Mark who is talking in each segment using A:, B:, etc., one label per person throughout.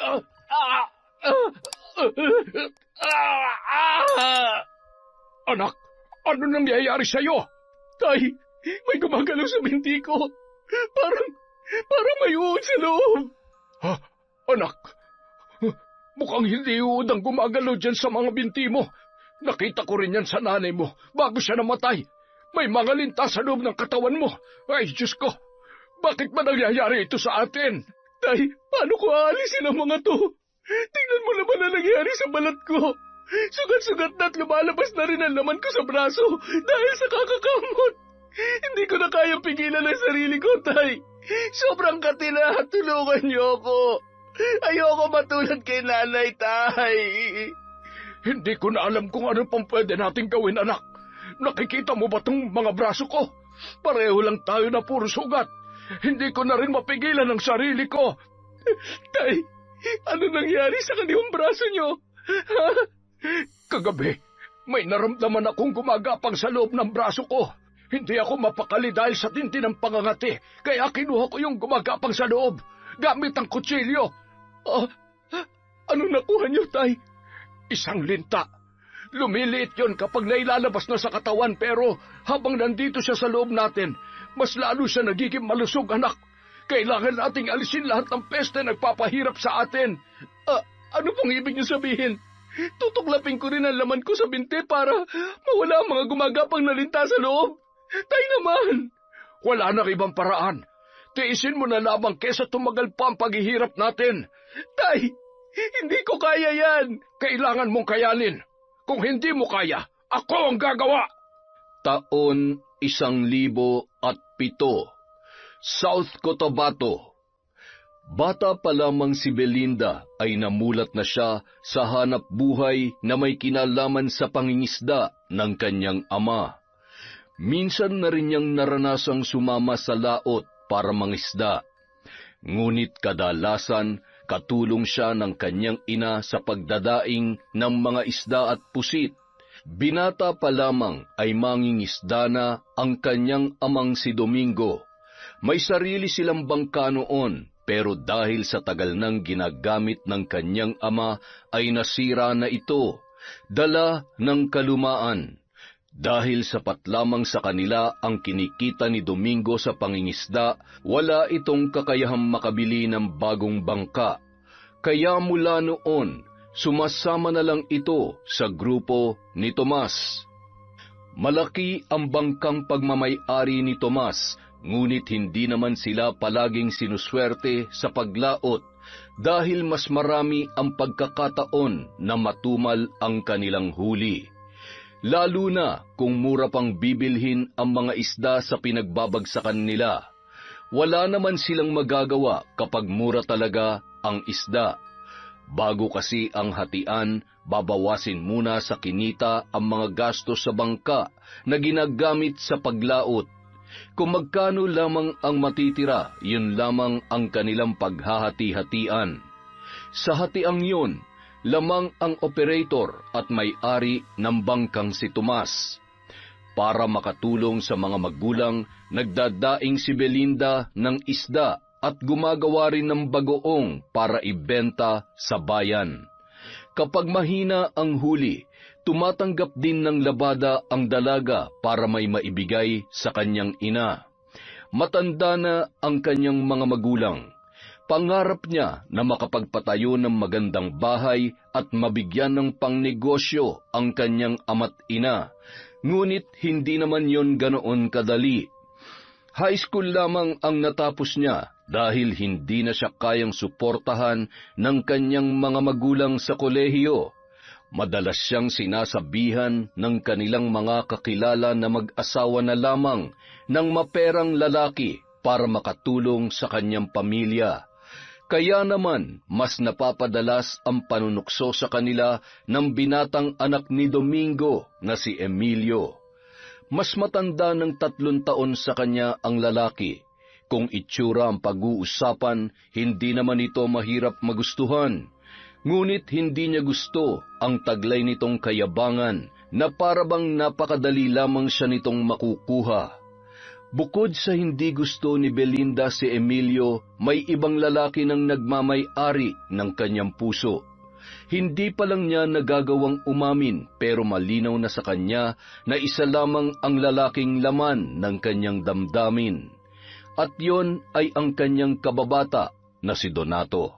A: Ah! Ah! Ah! Ah! Anak, ano nangyayari sa'yo?
B: Tay, may gumagalaw sa binti ko. Parang may uod sa loob.
A: Ha? Anak, mukhang hindi uod ang gumagalaw dyan sa mga binti mo. Nakita ko rin yan sa nanay mo bago siya namatay. May mga linta sa loob ng katawan mo. Ay, Diyos ko, bakit ba nangyayari ito sa atin?
B: Tay, paano ko aalisin ang mga to? Tingnan mo naman ang nangyari sa balat ko. Sugat-sugat na at lumalabas na rin ang laman ko sa braso dahil sa kakakamot. Hindi ko na kayang pigilan ang sarili ko, Tay. Sobrang katila, tulungan niyo ako. Ayoko matulad kay nanay, Tay.
A: Hindi ko na alam kung ano pang pwede nating gawin, anak. Nakikita mo ba tong mga braso ko? Pareho lang tayo na puro sugat. Hindi ko na rin mapigilan ang sarili ko.
B: Tay, ano nangyari sa kanilang braso niyo? Ha?
A: Kagabi, may naramdaman akong gumagapang sa loob ng braso ko. Hindi ako mapakali dahil sa tindi ng pangangati, kaya kinuha ko yung gumagapang sa loob, gamit ang kutsilyo.
B: Ano nakuha niyo, Tay?
A: Isang linta. Lumiliit yon kapag nailalabas na sa katawan, pero habang nandito siya sa loob natin, mas lalo siya nagiging malusog, anak. Kailangan nating alisin lahat ng peste na nagpapahirap sa atin.
B: Ano pong ibig niyo sabihin? Tutuklapin ko rin ang laman ko sa binti para mawala ang mga gumagapang na linta sa loob. Tay naman!
A: Wala nang ibang paraan. Tiisin mo na lamang kesa tumagal pa ang paghihirap natin.
B: Tay, hindi ko kaya yan.
A: Kailangan mong kayanin. Kung hindi mo kaya, ako ang gagawa. Taon 1007, South Cotabato. Bata pa lamang si Belinda ay namulat na siya sa hanap buhay na may kinalaman sa pangingisda ng kanyang ama. Minsan na rin niyang naranasang sumama sa laot para mangisda. Ngunit kadalasan, katulong siya ng kanyang ina sa pagdadaing ng mga isda at pusit. Binata pa lamang ay mangingisda na ang kanyang amang si Domingo. May sarili silang bangka noon, pero dahil sa tagal nang ginagamit ng kanyang ama ay nasira na ito, dala ng kalumaan. Dahil sapat lamang sa kanila ang kinikita ni Domingo sa pangingisda, wala itong kakayahang makabili ng bagong bangka. Kaya mula noon, sumasama na lang ito sa grupo ni Tomas. Malaki ang bangkang pagmamay-ari ni Tomas, ngunit hindi naman sila palaging sinuswerte sa paglaot dahil mas marami ang pagkakataon na matumal ang kanilang huli. Lalo na kung mura pang bibilhin ang mga isda sa pinagbabagsakan nila. Wala naman silang magagawa kapag mura talaga ang isda. Bago kasi ang hatian, babawasin muna sa kinita ang mga gastos sa bangka na ginagamit sa paglaot. Kung magkano lamang ang matitira, yun lamang ang kanilang paghahati-hatian. Sa hatiang yun, lamang ang operator at may-ari ng bangkang si Tomas. Para makatulong sa mga magulang, nagdadaing si Belinda ng isda at gumagawa rin ng bagoong para ibenta sa bayan. Kapag mahina ang huli, tumatanggap din ng labada ang dalaga para may maibigay sa kanyang ina. Matanda na ang kanyang mga magulang. Pangarap niya na makapagpatayo ng magandang bahay at mabigyan ng pangnegosyo ang kanyang ama't ina. Ngunit hindi naman yon ganoon kadali. High school lamang ang natapos niya dahil hindi na siya kayang suportahan ng kanyang mga magulang sa kolehiyo. Madalas siyang sinasabihan ng kanilang mga kakilala na mag-asawa na lamang ng maperang lalaki para makatulong sa kanyang pamilya. Kaya naman, mas napapadalas ang panunukso sa kanila ng binatang anak ni Domingo na si Emilio. Mas matanda ng 3 taon sa kanya ang lalaki. Kung itsura ang pag-uusapan, hindi naman ito mahirap magustuhan. Ngunit hindi niya gusto ang taglay nitong kayabangan na parabang napakadali lamang siya nitong makukuha. Bukod sa hindi gusto ni Belinda si Emilio, may ibang lalaki nang nagmamay-ari ng kanyang puso. Hindi pa lang niya nagagawang umamin pero malinaw na sa kanya na isa lamang ang lalaking laman ng kanyang damdamin. At yon ay ang kanyang kababata na si Donato.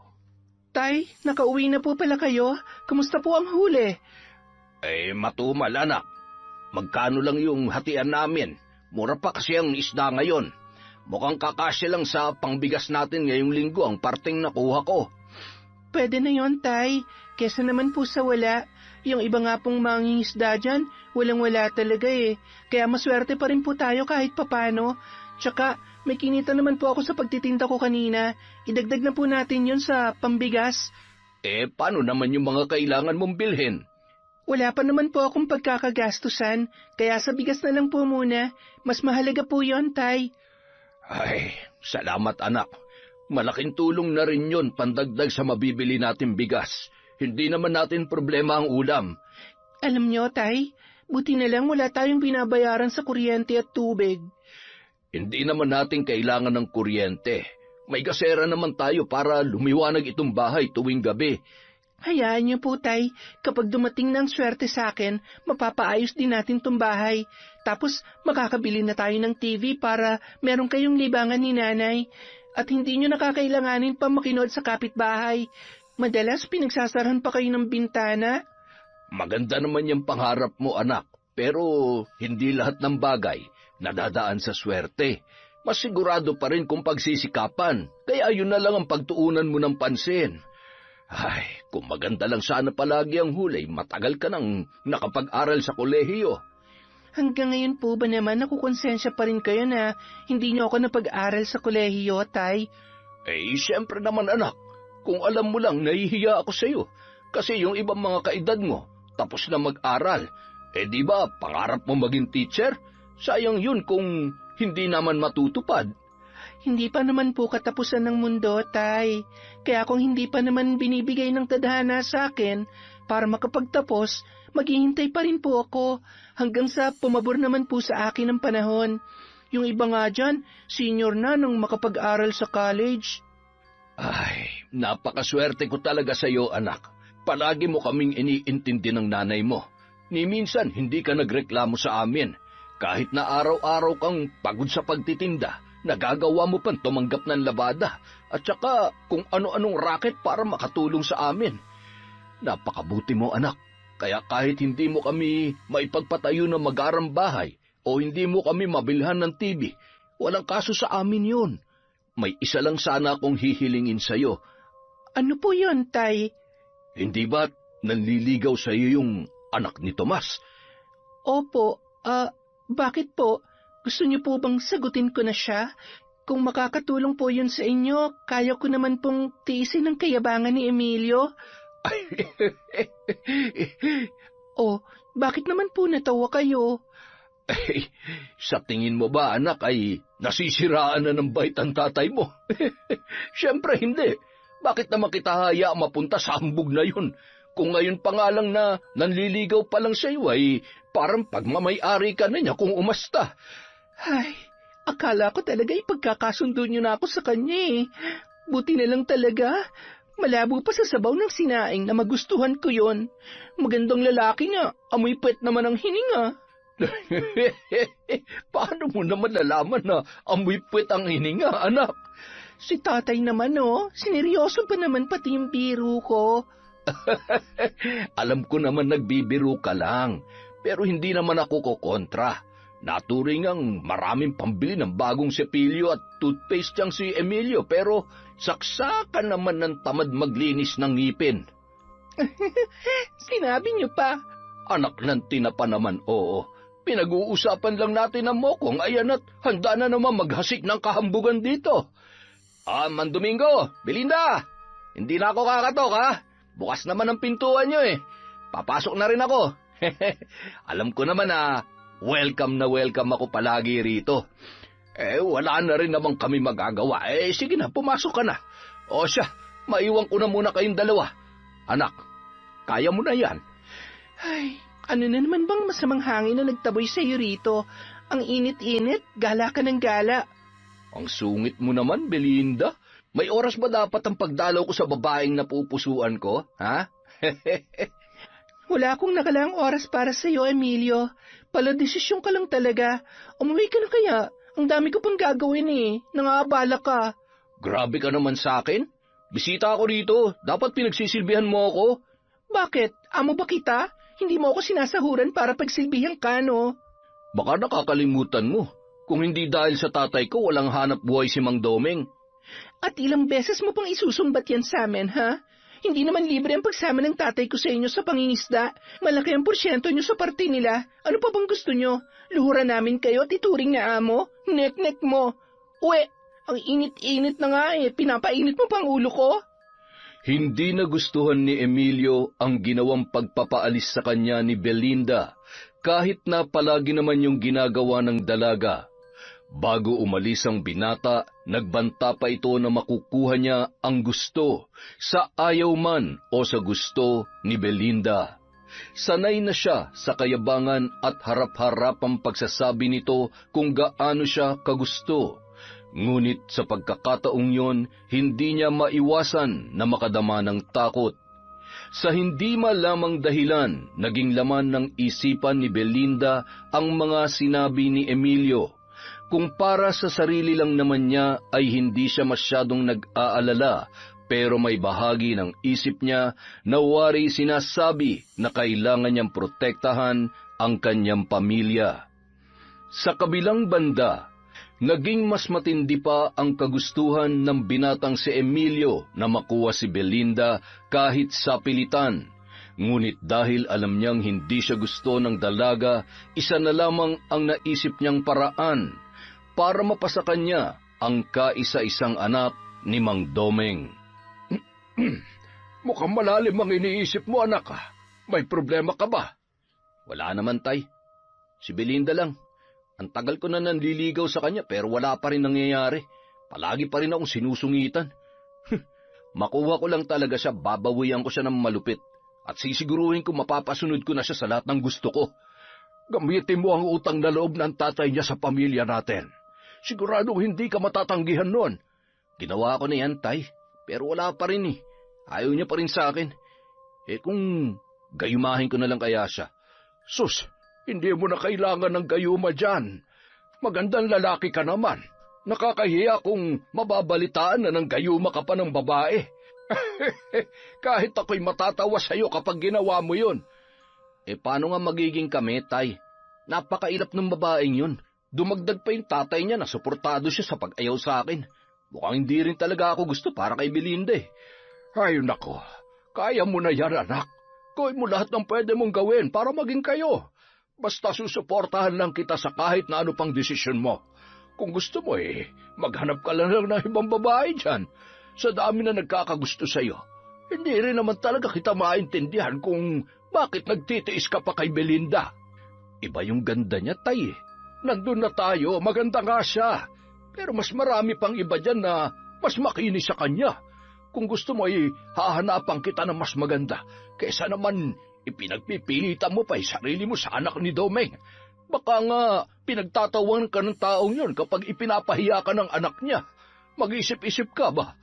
B: Tay, nakauwi na po pala kayo. Kumusta po ang huli?
A: Matumal anak. Magkano lang yung hatian namin? Mura pa kasi ang isda ngayon. Mukhang kakasya lang sa pangbigas natin ngayong linggo ang parting nakuha ko.
B: Pwede na yon, Tay. Kesa naman po sa wala. Yung iba nga pong mangingisda dyan, walang-wala talaga eh. Kaya maswerte pa rin po tayo kahit papano. Tsaka, may kinita naman po ako sa pagtitinda ko kanina. Idagdag na po natin yun sa pambigas.
A: Paano naman yung mga kailangan mong bilhin?
B: Wala pa naman po akong pagkakagastusan, kaya sa bigas na lang po muna. Mas mahalaga po yon, Tay.
A: Ay, salamat anak. Malaking tulong na rin yun pandagdag sa mabibili natin bigas. Hindi naman natin problema ang ulam.
B: Alam nyo, Tay, buti na lang wala tayong binabayaran sa kuryente at tubig.
A: Hindi naman natin kailangan ng kuryente. May gasera naman tayo para lumiwanag itong bahay tuwing gabi.
B: Hayaan niyo po, Tay. Kapag dumating ng swerte sa akin, mapapaayos din natin tong bahay. Tapos makakabili na tayo ng TV para meron kayong libangan ni Nanay. At hindi niyo nakakailanganin pa makinod sa kapitbahay. Madalas pinagsasarahan pa kayo ng bintana.
A: Maganda naman yung pangarap mo, anak. Pero hindi lahat ng bagay nadadaan sa swerte. Mas sigurado pa rin kung pagsisikapan. Kaya yun na lang ang pagtuunan mo ng pansin. Ay, kung maganda lang sana palagi ang huli, matagal ka nang nakapag-aral sa kolehiyo.
B: Hanggang ngayon po ba naman nakukonsensya pa rin kayo na hindi niyo ako napag-aral sa kolehiyo, Tay?
A: Siyempre naman anak. Kung alam mo lang, nahihiya ako sa iyo. Kasi yung ibang mga kaedad mo, tapos na mag-aral. Di ba, pangarap mo maging teacher? Sayang yun kung hindi naman matutupad.
B: Hindi pa naman po katapusan ng mundo, Tay. Kaya kung hindi pa naman binibigay ng tadhana sa akin, para makapagtapos, maghihintay pa rin po ako hanggang sa pumabor naman po sa akin ang panahon. Yung iba nga dyan, senior na nung makapag-aral sa college.
A: Ay, napakaswerte ko talaga sa iyo, anak. Palagi mo kaming iniintindi ng nanay mo. Ni minsan, hindi ka nagreklamo sa amin. Kahit na araw-araw kang pagod sa pagtitinda, nagagawa mo pang tumanggap ng labada at saka kung ano-anong racket para makatulong sa amin. Napakabuti mo, anak. Kaya kahit hindi mo kami maipagpatayo ng magarang bahay o hindi mo kami mabilhan ng TV, walang kaso sa amin yun. May isa lang sana akong hihilingin sa'yo.
B: Ano po yun, Tay?
A: Hindi ba nanliligaw sa'yo yung anak ni Tomas?
B: Opo, bakit po? Gusto niyo po bang sagutin ko na siya? Kung makakatulong po yun sa inyo, kaya ko naman pong tiisin ang kayabangan ni Emilio. Bakit naman po natawa kayo?
A: Sa tingin mo ba, anak, ay nasisiraan na ng bait ang tatay mo? Siyempre hindi. Bakit naman kita hayaan mapunta sa hambog na yun? Kung ngayon pa nga lang na nanliligaw pa lang sa iyo, ay parang pagmamay-ari ka na niya kung umasta.
B: Ay, akala ko talaga ipagkakasundo niyo na ako sa kanya eh. Buti na lang talaga. Malabo pa sa sabaw ng sinaing na magustuhan ko yon. Magandang lalaki nga, amoy puwet naman ang hininga.
A: Paano mo naman nalaman na amoy puwet ang hininga, anak?
B: Si tatay naman sineryoso pa naman pati yung biro ko.
A: Alam ko naman nagbibiro ka lang, pero hindi naman ako kokontra. Naturing ang maraming pambili ng bagong sepilyo at toothpaste niyang si Emilio, pero saksakan naman ng tamad maglinis ng ngipin.
B: Sinabi niyo pa?
A: Anak ng tinapa naman, oo. Pinag-uusapan lang natin ang mokong, ayan at handa na naman maghasik ng kahambugan dito. Man Domingo, Belinda, hindi na ako kakatok ha. Bukas naman ang pintuan niyo eh. Papasok na rin ako. Alam ko naman na welcome ako palagi rito. Wala na rin naman kami magagawa. Sige na, pumasok ka na. O siya, maiwan ko na muna kayong dalawa. Anak, kaya mo na yan.
B: Ay, ano na naman bang masamang hangin na nagtaboy sa iyo rito? Ang init-init, gala ka ng gala.
A: Ang sungit mo naman, Belinda. May oras ba dapat ang pagdalaw ko sa babaeng napupusuan ko, ha?
B: Wala akong nakalaang oras para sa iyo, Emilio. Pala-desisyon ka lang talaga. Umuwi ka na kaya. Ang dami ko pang gagawin eh. Nangaabala ka.
A: Grabe ka naman sa akin. Bisita ako rito. Dapat pinagsisilbihan mo ako.
B: Bakit? Amo ba kita? Hindi mo ako sinasahuran para pagsilbihan ka, no?
A: Baka nakakalimutan mo. Kung hindi dahil sa tatay ko, walang hanap buhay si Mang Domeng.
B: At ilang beses mo pang isusumbat yan sa amin, ha? Hindi naman libre ang pagsama ng tatay ko sa inyo sa pangingisda. Malaki ang porsyento nyo sa parte nila. Ano pa bang gusto nyo? Luhuran namin kayo at ituring na amo? Nek-nek mo. Uwe, ang init-init na nga eh. Pinapainit mo pang ulo ko?
A: Hindi nagustuhan ni Emilio ang ginawang pagpapaalis sa kanya ni Belinda, kahit na palagi naman yung ginagawa ng dalaga. Bago umalis ang binata, nagbanta pa ito na makukuha niya ang gusto, sa ayaw man o sa gusto ni Belinda. Sanay na siya sa kayabangan at harap-harapang pagsasabi nito kung gaano siya kagusto. Ngunit sa pagkakataong yon, hindi niya maiwasan na makadama ng takot. Sa hindi malamang dahilan, naging laman ng isipan ni Belinda ang mga sinabi ni Emilio. Kung para sa sarili lang naman niya ay hindi siya masyadong nag-aalala, pero may bahagi ng isip niya na wari sinasabi na kailangan niyang protektahan ang kanyang pamilya. Sa kabilang banda, naging mas matindi pa ang kagustuhan ng binatang si Emilio na makuha si Belinda kahit sa pilitan. Ngunit dahil alam niyang hindi siya gusto ng dalaga, isa na lamang ang naisip niyang paraan para mapasakan niya ang kaisa-isang anak ni Mang Domeng.
B: Mukhang malalim ang iniisip mo, anak. May problema ka ba?
A: Wala naman, tay. Si Belinda lang. Ang tagal ko na nanliligaw sa kanya pero wala pa rin nangyayari. Palagi pa rin akong sinusungitan. Makuha ko lang talaga siya, babawian ko siya ng malupit. At sisiguruhin ko mapapasunod ko na siya sa lahat ng gusto ko.
B: Gamitin mo ang utang na loob ng tatay niya sa pamilya natin. Siguradong hindi ka matatanggihan nun.
A: Ginawa ko na yan, tay. Pero wala pa rin eh. Ayaw niya pa rin sa akin. Kung gayumahin ko na lang kaya siya.
B: Sus, hindi mo na kailangan ng gayuma dyan. Magandang lalaki ka naman. Nakakahiya kung mababalitaan na ng gayuma ka pa ng babae. Kahit ako'y matatawa sa'yo kapag ginawa mo yun.
A: Paano nga magiging kami, tay? Napakailap ng babaeng yun. Dumagdag pa yung tatay niya na suportado siya sa pag-ayaw sa akin. Mukhang hindi rin talaga ako gusto para kay Belinda eh.
B: Ay nako, kaya mo na yan anak. Gawin mo lahat ng pwede mong gawin para maging kayo. Basta susuportahan lang kita sa kahit na ano pang desisyon mo. Kung gusto mo maghanap ka lang ng ibang babae dyan. Sa dami na nagkakagusto sa'yo, hindi rin naman talaga kita maintindihan kung bakit nagtitiis ka pa kay Belinda.
A: Iba yung ganda niya, tay.
B: Nandun na tayo, maganda nga siya. Pero mas marami pang iba dyan na mas makinis sa kanya. Kung gusto mo hahanapan kita ng mas maganda, kaysa naman ipinagpipilitan mo pa sarili mo sa anak ni Domeng. Baka nga pinagtatawan ka ng taong yun kapag ipinapahiya ka ng anak niya. Mag-isip-isip ka ba?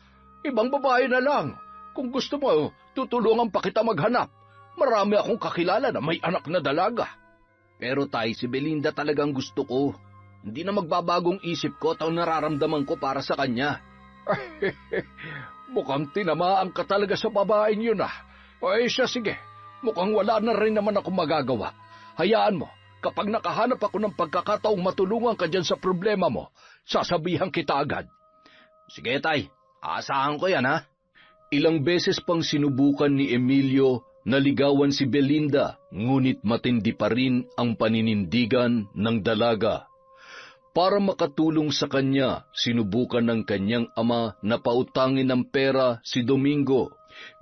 B: Ibang babae na lang. Kung gusto mo, tutulungan pa kita maghanap. Marami akong kakilala na may anak na dalaga.
A: Pero tay, si Belinda talagang gusto ko. Hindi na magbabagong isip ko at ang nararamdaman ko para sa kanya.
B: Mukhang tinamaan ka talaga sa babaeng yun siya sige. Mukhang wala na rin naman ako magagawa. Hayaan mo, kapag nakahanap ako ng pagkakataong matulungan ka dyan sa problema mo, sasabihan kita agad.
A: Sige tay, aasahan ko yan ha. Ilang beses pang sinubukan ni Emilio na ligawan si Belinda, ngunit matindi pa rin ang paninindigan ng dalaga. Para makatulong sa kanya, sinubukan ng kanyang ama na pautangin ng pera si Domingo.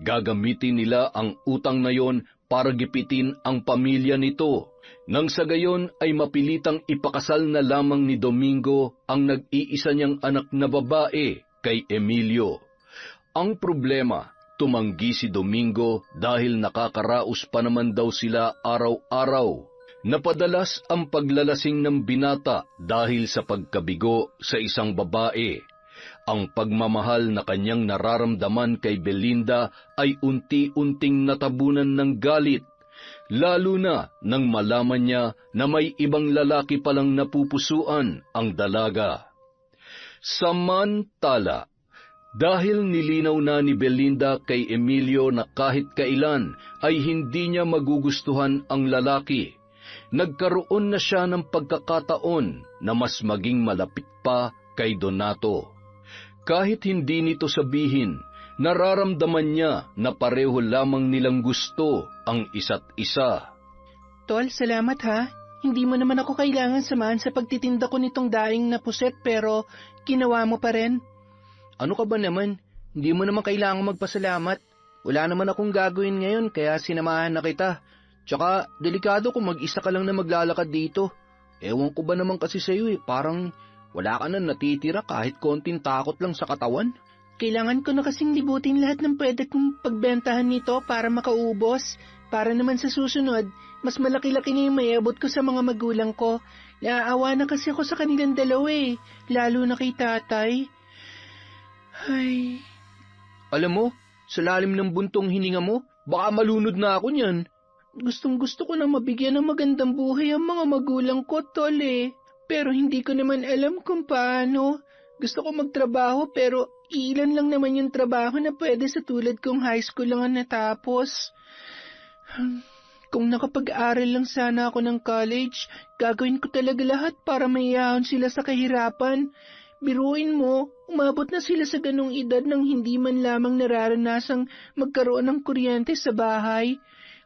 A: Gagamitin nila ang utang na yon para gipitin ang pamilya nito. Nang sa gayon ay mapilitang ipakasal na lamang ni Domingo ang nag-iisa niyang anak na babae kay Emilio. Ang problema, tumanggi si Domingo dahil nakakaraos pa naman daw sila araw-araw. Napadalas ang paglalasing ng binata dahil sa pagkabigo sa isang babae. Ang pagmamahal na kanyang nararamdaman kay Belinda ay unti-unting natabunan ng galit, lalo na nang malaman niya na may ibang lalaki palang napupusuan ang dalaga. Samantala, dahil nilinaw na ni Belinda kay Emilio na kahit kailan ay hindi niya magugustuhan ang lalaki, nagkaroon na siya ng pagkakataon na mas maging malapit pa kay Donato. Kahit hindi nito sabihin, nararamdaman niya na pareho lamang nilang gusto ang isa't isa.
C: Tol, salamat ha. Hindi mo naman ako kailangan samahan sa pagtitinda ko nitong daing na puset pero ginawa mo pa rin.
B: Ano ka ba naman? Hindi mo naman kailangan magpasalamat. Wala naman akong gagawin ngayon kaya sinamahan na kita. Tsaka delikado kung mag-isa ka lang na maglalakad dito. Ewan ko ba naman kasi sa'yo parang wala ka na natitira kahit konting takot lang sa katawan.
C: Kailangan ko na kasing libutin lahat ng pwede kong pagbentahan nito para makaubos. Para naman sa susunod, mas malaki-laki na yung mayabot ko sa mga magulang ko. Naaawa na kasi ako sa kanilang dalawa lalo na kay tatay. Ay...
B: Alam mo, sa lalim ng buntong hininga mo, baka malunod na ako niyan.
C: Gustong-gusto ko na mabigyan ng magandang buhay ang mga magulang ko, Tol Pero hindi ko naman alam kung paano. Gusto ko magtrabaho pero ilan lang naman yung trabaho na pwede sa tulad kong high school lang ang natapos. Kung nakapag-aral lang sana ako ng college, gagawin ko talaga lahat para maiyahon sila sa kahirapan. Biruin mo, umabot na sila sa ganong edad nang hindi man lamang nararanasang magkaroon ng kuryente sa bahay.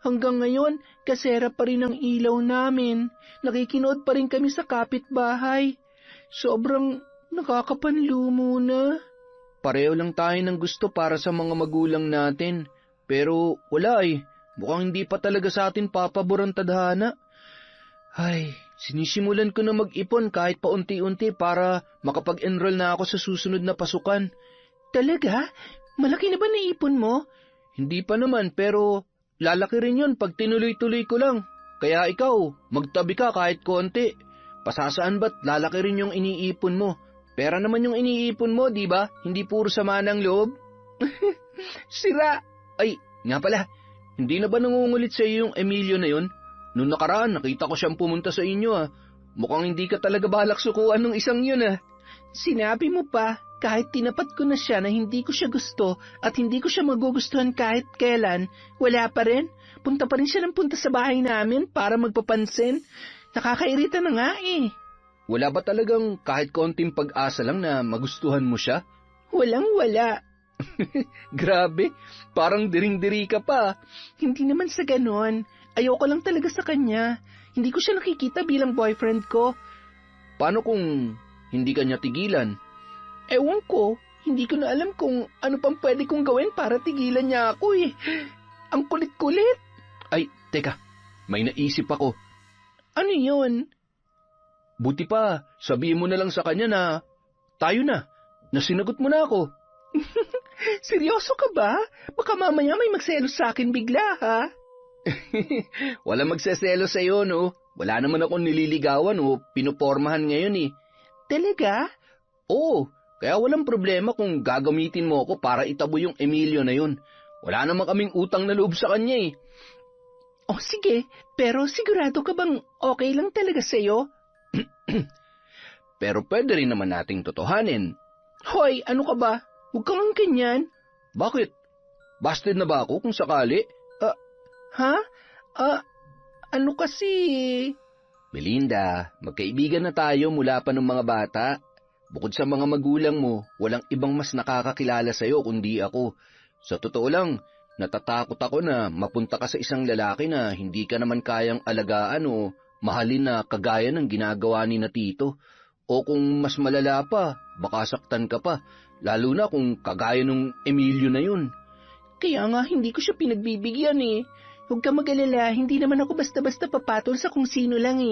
C: Hanggang ngayon, kasera pa rin ang ilaw namin. Nakikinood pa rin kami sa kapitbahay. Sobrang nakakapanlumo na.
B: Pareho lang tayo ng gusto para sa mga magulang natin. Pero wala mukhang hindi pa talaga sa atin papabor ang tadhana. Ay, sinisimulan ko na mag-ipon kahit pa unti-unti para makapag-enroll na ako sa susunod na pasukan.
C: Talaga? Malaki na ba naipon mo?
B: Hindi pa naman pero lalaki rin yun pag tinuloy-tuloy ko lang. Kaya ikaw, magtabi ka kahit konti. Pasasaan ba't lalaki rin yung iniipon mo? Pera naman yung iniipon mo, di ba? Hindi puro sama ng loob.
C: Sira!
B: Ay, nga pala, hindi na ba nangungulit sa iyo yung Emilio na yun? Noong nakaraan, nakita ko siyang pumunta sa inyo Mukhang hindi ka talaga balak sukuan ng isang yun
C: Sinabi mo pa, kahit tinapat ko na siya na hindi ko siya gusto at hindi ko siya magugustuhan kahit kailan, wala pa rin. Punta pa rin siya ng punta sa bahay namin para magpapansin. Nakakairita na nga
B: Wala ba talagang kahit konting pag-asa lang na magustuhan mo siya?
C: Walang-wala.
B: Grabe, parang diring-diri ka pa.
C: Hindi naman sa ganon. Ayoko lang talaga sa kanya. Hindi ko siya nakikita bilang boyfriend ko.
B: Paano kung hindi ka niya tigilan?
C: Ewan ko, hindi ko na alam kung ano pang pwede kong gawin para tigilan niya ako Ang kulit-kulit.
B: Ay, teka, may naisip ako.
C: Ano yun?
B: Buti pa, sabihin mo na lang sa kanya na tayo na sinagot mo na ako.
C: Seryoso ka ba? Baka mamaya may magselos sa akin bigla, ha?
B: Wala magseselo sa iyo, no? Wala naman akong nililigawan o pinupormahan ngayon
C: Talaga?
B: Oo, kaya walang problema kung gagamitin mo ako para itabo yung Emilio na yun. Wala naman kaming utang na loob sa kanya
C: Oh, sige. Pero sigurado ka bang okay lang talaga sa'yo?
B: Pero pwede rin naman nating totohanin.
C: Hoy, ano ka ba? Huwag kang ganyan.
B: Bakit? Busted na ba ako kung sakali?
C: Ha? Ano kasi?
B: Belinda, magkaibigan na tayo mula pa ng mga bata. Bukod sa mga magulang mo, walang ibang mas nakakakilala sa'yo kundi ako. Sa totoo lang, natatakot ako na mapunta ka sa isang lalaki na hindi ka naman kayang alagaan o mahalin na kagaya ng ginagawa ni na Tito. O kung mas malala pa, baka saktan ka pa, lalo na kung kagaya ng Emilio na yun.
C: Kaya nga hindi ko siya pinagbibigyan Huwag ka mag-alala, hindi naman ako basta-basta papatol sa kung sino lang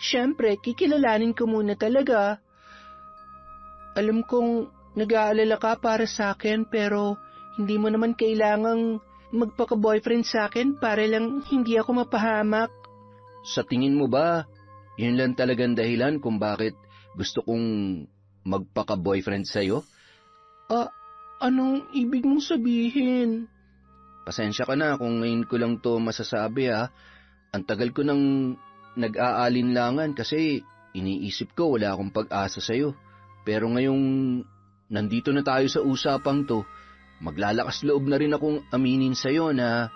C: Siyempre, kikilalanin ko muna talaga. Alam kong nag-aalala ka para sa akin pero hindi mo naman kailangang magpaka-boyfriend sa akin para lang hindi ako mapahamak.
A: sa tingin mo ba, yun lang talagang dahilan kung bakit gusto kong magpaka-boyfriend sa'yo?
C: Anong ibig mong sabihin?
A: Pasensya ka na kung ngayon ko lang to masasabi ha. Ang tagal ko nang nag-aalinlangan kasi iniisip ko wala akong pag-asa sa'yo. Pero ngayong nandito na tayo sa usapang to, maglalakas loob na rin akong aminin sa'yo na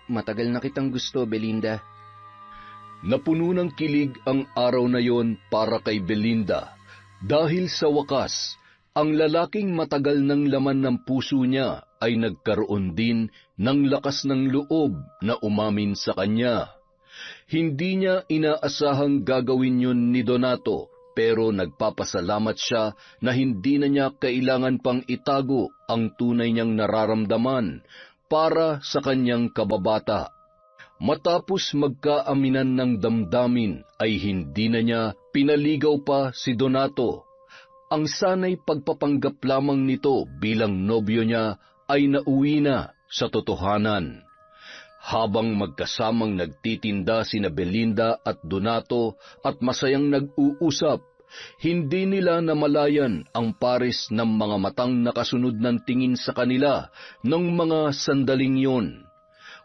A: matagal na kitang gusto, Belinda. Napuno ng kilig ang araw na yon para kay Belinda dahil sa wakas, ang lalaking matagal ng laman ng puso niya ay nagkaroon din ng lakas ng loob na umamin sa kanya. Hindi niya inaasahang gagawin yun ni Donato, pero nagpapasalamat siya na hindi na niya kailangan pang itago ang tunay niyang nararamdaman para sa kanyang kababata. Matapos magkaaminan ng damdamin ay hindi na niya pinaligaw pa si Donato. Ang sanay pagpapanggap lamang nito bilang nobyo niya ay nauwi na sa totohanan. Habang magkasamang nagtitinda sina Belinda at Donato at masayang nag-uusap, hindi nila namalayan ang pares ng mga matang nakasunod ng tingin sa kanila ng mga sandaling yon.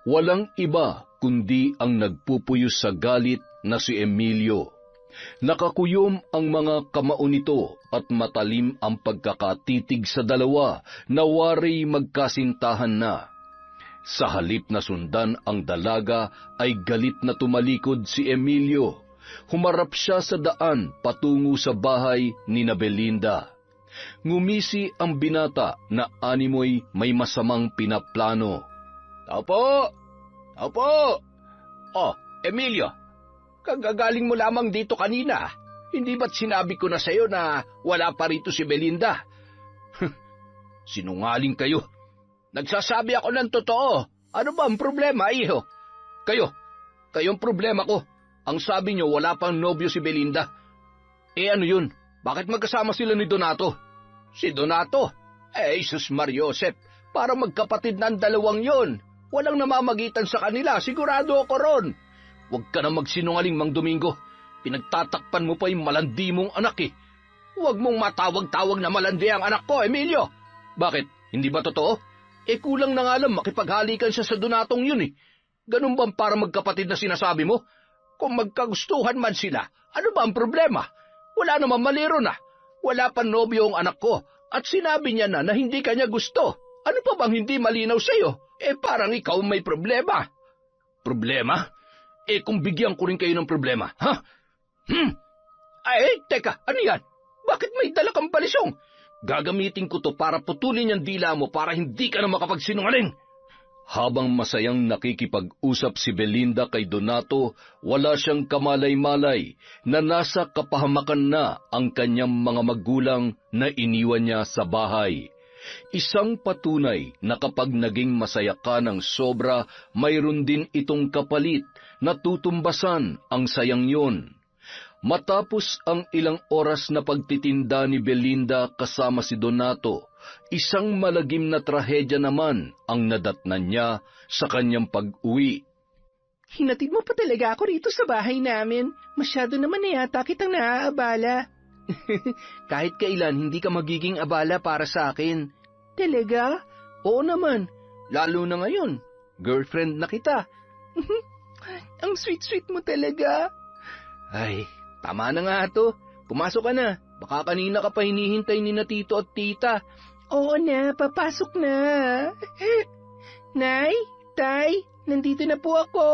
A: Walang iba kundi ang nagpupuyos sa galit na si Emilio. Nakakuyom ang mga kamao nito at matalim ang pagkakatitig sa dalawa na wari magkasintahan na. Sa halip na sundan ang dalaga ay galit na tumalikod si Emilio. Humarap siya sa daan patungo sa bahay ni Belinda. Ngumisi ang binata na animoy may masamang pinaplano. Tao po! Oh, Emilio, kagagaling mo lamang dito kanina. Hindi ba't sinabi ko na sa'yo na wala pa rito si Belinda? Sinungaling kayo. Nagsasabi ako ng totoo. Ano ba ang problema, iho? Kayong problema ko. Ang sabi nyo, wala pang nobyo si Belinda. Ano yun? Bakit magkasama sila ni Donato? Si Donato? Jesus Mariosep, para magkapatid na ang dalawang yon. Walang namamagitan sa kanila, sigurado ako ron. Huwag ka na magsinungaling, Mang Domingo. Pinagtatakpan mo pa yung malandi mong anak eh. Huwag mong matawag-tawag na malandi ang anak ko, Emilio. Bakit? Hindi ba totoo? Kulang na nga lang makipaghalikan siya sa Donatong yun eh. Ganun bang para magkapatid na sinasabi mo? Kung magkagustuhan man sila, ano ba ang problema? Wala naman maliro na. Wala pa nobyo ang anak ko at sinabi niya na hindi kanya gusto. Ano pa bang hindi malinaw sa'yo? Parang ikaw may problema. Problema? Kung bigyan ko rin kayo ng problema, ha? Teka, ano yan? Bakit may dala kang balisong? Gagamitin ko to para putulin yung dila mo para hindi ka na makapagsinungaling. Habang masayang nakikipag-usap si Belinda kay Donato, wala siyang kamalay-malay na nasa kapahamakan na ang kanyang mga magulang na iniwan niya sa bahay. Isang patunay na kapag naging masaya ka ng sobra, mayroon din itong kapalit na tutumbasan ang sayang yon. Matapos ang ilang oras na pagtitinda ni Belinda kasama si Donato, isang malagim na trahedya naman ang nadatnan niya sa kanyang pag-uwi.
C: Hinatid mo pa talaga ako rito sa bahay namin. Masyado naman na yata kitang naaabala.
A: Kahit kailan, hindi ka magiging abala para sa akin.
C: Talaga?
A: Oo naman, lalo na ngayon. Girlfriend na kita.
C: Ang sweet-sweet mo talaga.
A: Ay, tama na nga to. Pumasok ka na. Baka kanina ka pa hinihintay ni na tito at tita.
C: Oo na, papasok na. Nay, Tay, nandito na po ako.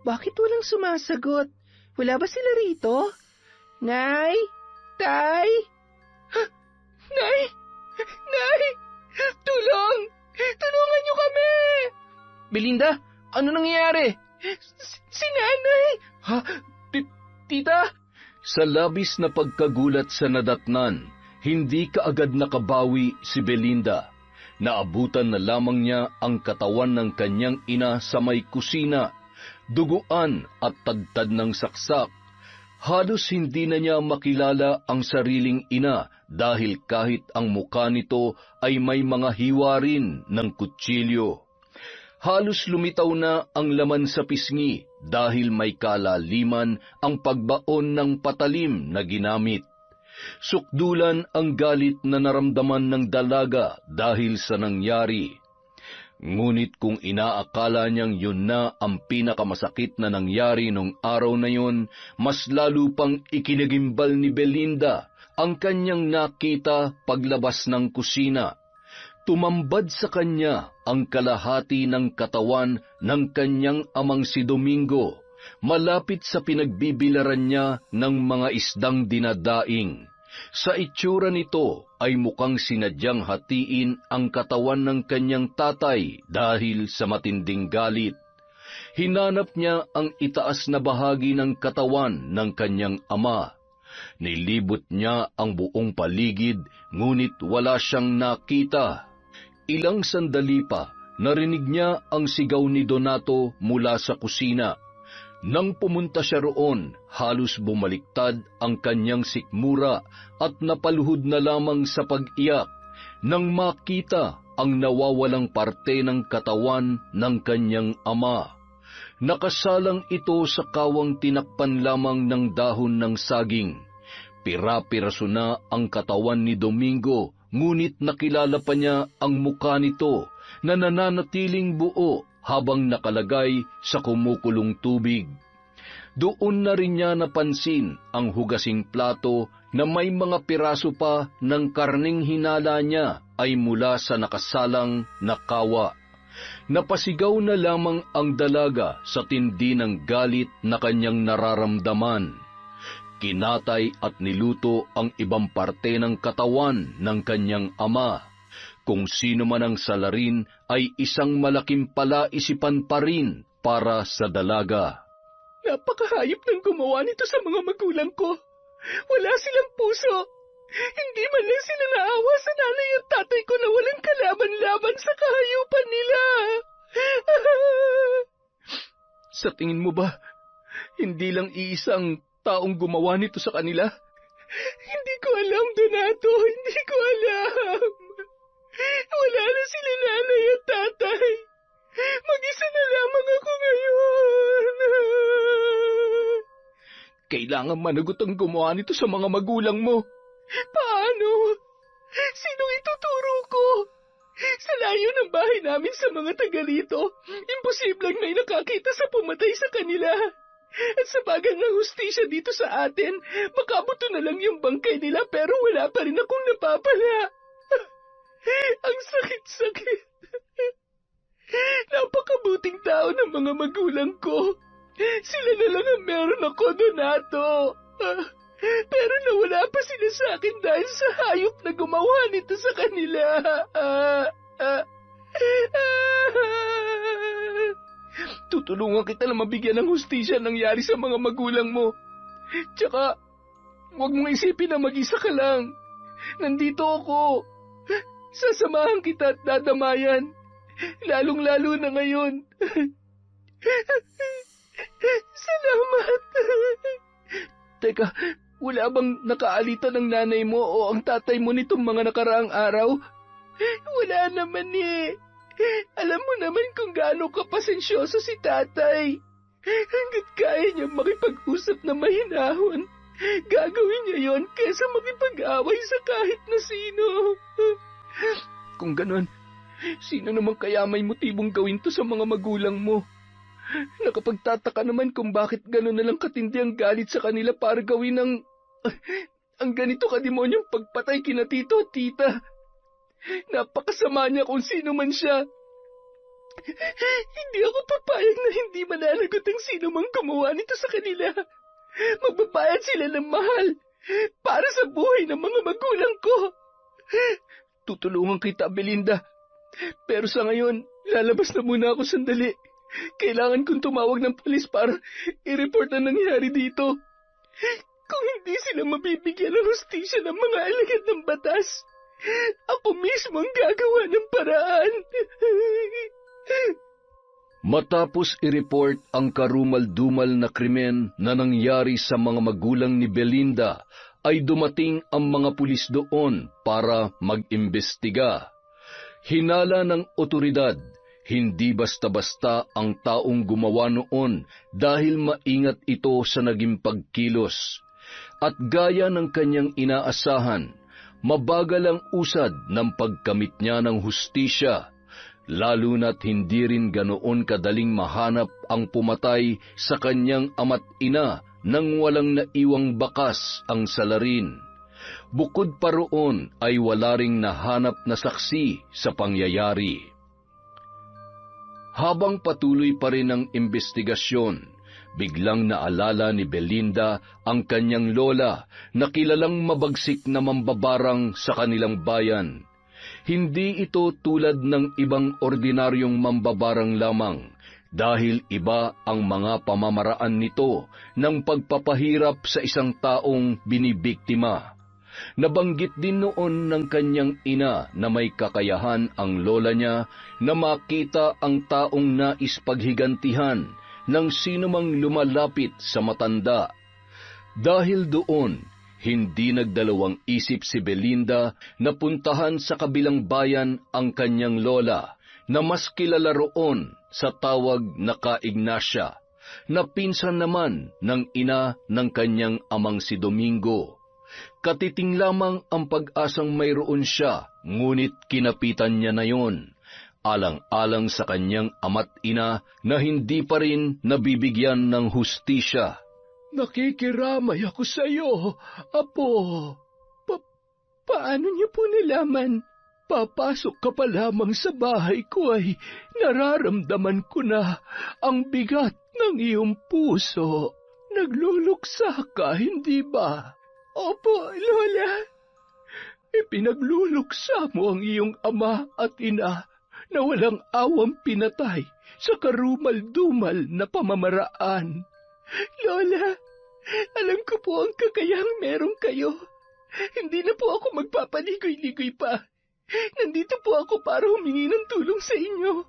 C: Bakit walang sumasagot? Wala ba sila rito? Nay, Tay. Nay! Nay! Tulong! Tulungan niyo kami!
A: Belinda, ano nangyayari?
C: Si Nanay!
A: Ha? Tita? Sa labis na pagkagulat sa nadatnan, hindi kaagad nakabawi si Belinda. Naabutan na lamang niya ang katawan ng kanyang ina sa may kusina, duguan at tadtad ng saksak. Halos hindi na niya makilala ang sariling ina dahil kahit ang muka nito ay may mga hiwa rin ng kutsilyo. Halos lumitaw na ang laman sa pisngi dahil may kalaliman ang pagbaon ng patalim na ginamit. Sukdulan ang galit na naramdaman ng dalaga dahil sa nangyari. Ngunit kung inaakala niyang yun na ang pinakamasakit na nangyari nung araw na yun, mas lalo pang ikinagimbal ni Belinda ang kanyang nakita paglabas ng kusina. Tumambad sa kanya ang kalahati ng katawan ng kanyang amang si Domingo, malapit sa pinagbibilaran niya ng mga isdang dinadaing. Sa itsura nito ay mukhang sinadyang hatiin ang katawan ng kanyang tatay dahil sa matinding galit. Hinanap niya ang itaas na bahagi ng katawan ng kanyang ama. Nilibot niya ang buong paligid, ngunit wala siyang nakita. Ilang sandali pa, narinig niya ang sigaw ni Donato mula sa kusina. Nang pumunta siya roon, halos bumaliktad ang kanyang sikmura at napaluhod na lamang sa pag-iyak nang makita ang nawawalang parte ng katawan ng kanyang ama. Nakasalang ito sa kawang tinakpan lamang ng dahon ng saging. Pira-piraso na ang katawan ni Domingo, ngunit nakilala pa niya ang mukha nito na nananatiling buo habang nakalagay sa kumukulong tubig. Doon na rin niya napansin ang hugasing plato na may mga piraso pa ng karning hinala niya ay mula sa nakasalang na kawa. Napasigaw na lamang ang dalaga sa tindi ng galit na kanyang nararamdaman. Kinatay at niluto ang ibang parte ng katawan ng kanyang ama. Kung sino man ang salarin ay isang malaking palaisipan pa rin para sa dalaga.
B: Napakahayop ng gumawa nito sa mga magulang ko. Wala silang puso. Hindi man lang sila naawa sa nanay at tatay ko na walang kalaban-laban sa kahayupan nila.
C: Sa tingin mo ba, hindi lang iisang taong gumawa nito sa kanila?
B: Hindi ko alam, Donato. Hindi ko alam. Wala na sila nanay at tatay. Mag-isa na lamang ako ngayon.
C: Kailangan managot ang gumawa nito sa mga magulang mo.
B: Paano? Sinong ituturo ko? Sa layo ng bahay namin sa mga taga rito, imposibleng may nakakita sa pumatay sa kanila. At sa bagal ng hustisya dito sa atin, makabuto na lang yung bangkay nila pero wala pa rin akong napapala. Ang sakit-sakit. Napakabuting tao ng mga magulang ko. Sila na lang ang meron ako, Donato. Pero nawala pa sila sa akin dahil sa hayop na gumawa nito sa kanila.
C: Tutulungan kita na mabigyan ng hustisya nangyari sa mga magulang mo. Tsaka, huwag mong isipin na mag-isa ka lang. Nandito ako. Sasamahan kita at dadamayan. Lalong-lalo na ngayon.
B: Salamat.
C: Teka, wala bang nakaalitan ng nanay mo o ang tatay mo nitong mga nakaraang araw?
B: Wala naman eh. Alam mo naman kung gaano kapasensyoso si tatay. Hanggat kaya niya makipag-usap na mahinahon, gagawin niya yon kaysa makipag-away sa kahit na sino.
C: Kung ganon, sino naman kaya may motibong gawin to sa mga magulang mo? Nakapagtataka naman kung bakit ganon na lang katindi ang galit sa kanila para gawin ang ganito kademonyong pagpatay kina tito at tita. Napakasama niya kung sino man siya.
B: Hindi ako papayag na hindi mananagot ang sino mang gumawa nito sa kanila. Magbabayad sila ng mahal para sa buhay ng mga magulang ko.
C: Tutulungan kita, Belinda. Pero sa ngayon, lalabas na muna ako sandali. Kailangan kong tumawag ng pulis para i-report ang nangyari dito.
B: Kung hindi sila mabibigyan ng hustisya ng mga alagad ng batas, ako mismo ang gagawa ng paraan.
A: Matapos i-report ang karumal-dumal na krimen na nangyari sa mga magulang ni Belinda, ay dumating ang mga pulis doon para mag-imbestiga. Hinala ng otoridad, Hindi basta-basta ang taong gumawa noon dahil maingat ito sa naging pagkilos. At gaya ng kanyang inaasahan, mabagal ang usad ng pagkamit niya ng hustisya, lalo na't hindi rin ganoon kadaling mahanap ang pumatay sa kanyang ama't ina nang walang naiwang bakas ang salarin. Bukod pa roon ay wala ring nahanap na saksi sa pangyayari. Habang patuloy pa rin ang investigasyon, biglang naalala ni Belinda ang kanyang lola na kilalang mabagsik na mambabarang sa kanilang bayan. Hindi ito tulad ng ibang ordinaryong mambabarang lamang dahil iba ang mga pamamaraan nito ng pagpapahirap sa isang taong binibiktima. Nabanggit din noon ng kanyang ina na may kakayahan ang lola niya na makita ang taong nais paghigantihan ng sinumang lumalapit sa matanda. Dahil doon, hindi nagdalawang isip si Belinda na puntahan sa kabilang bayan ang kanyang lola na mas kilala roon sa tawag na Ka Ignacia, na pinsan naman ng ina ng kanyang amang si Domingo. Katiting lamang ang pag-asang mayroon siya, ngunit kinapitan niya na yon, alang-alang sa kanyang ama't ina na hindi pa rin nabibigyan ng hustisya.
B: Nakikiramay ako sa iyo, Apo. Paano niyo po nalaman? Papasok ka pa lamang sa bahay ko ay nararamdaman ko na ang bigat ng iyong puso. Nagluluksa ka, hindi ba? Opo, Lola. Ipinagluluksa mo ang iyong ama at ina na walang awang pinatay sa karumal-dumal na pamamaraan. Lola, alam ko po ang kakayahang meron kayo. Hindi na po ako magpapaligoy-ligoy pa. Nandito po ako para humingi ng tulong sa inyo.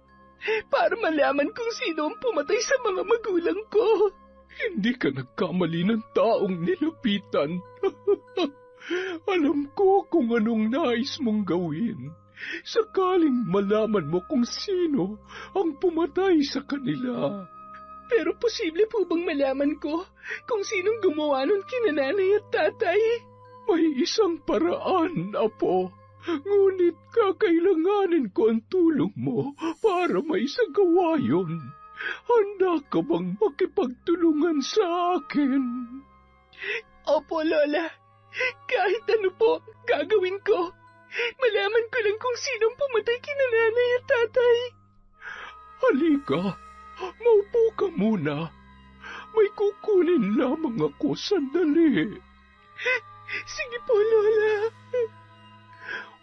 B: Para malaman kung sino ang pumatay sa mga magulang ko. Hindi ka nagkamali ng taong nilapitan. Alam ko kung anong nais mong gawin. Sakaling malaman mo kung sino ang pumatay sa kanila. Pero posible po bang malaman ko kung sinong gumawa nun kina nanay at tatay? May isang paraan, Apo. Ngunit kakailanganin ko ang tulong mo para maisagawa yun. Handa ka bang makipagtulungan sa akin? Opo, Lola. Kahit ano po, gagawin ko. Malaman ko lang kung sinong pumatay kina nanay at tatay. Halika, maupo ka muna. May kukunin lamang ako sandali. Sige po, Lola.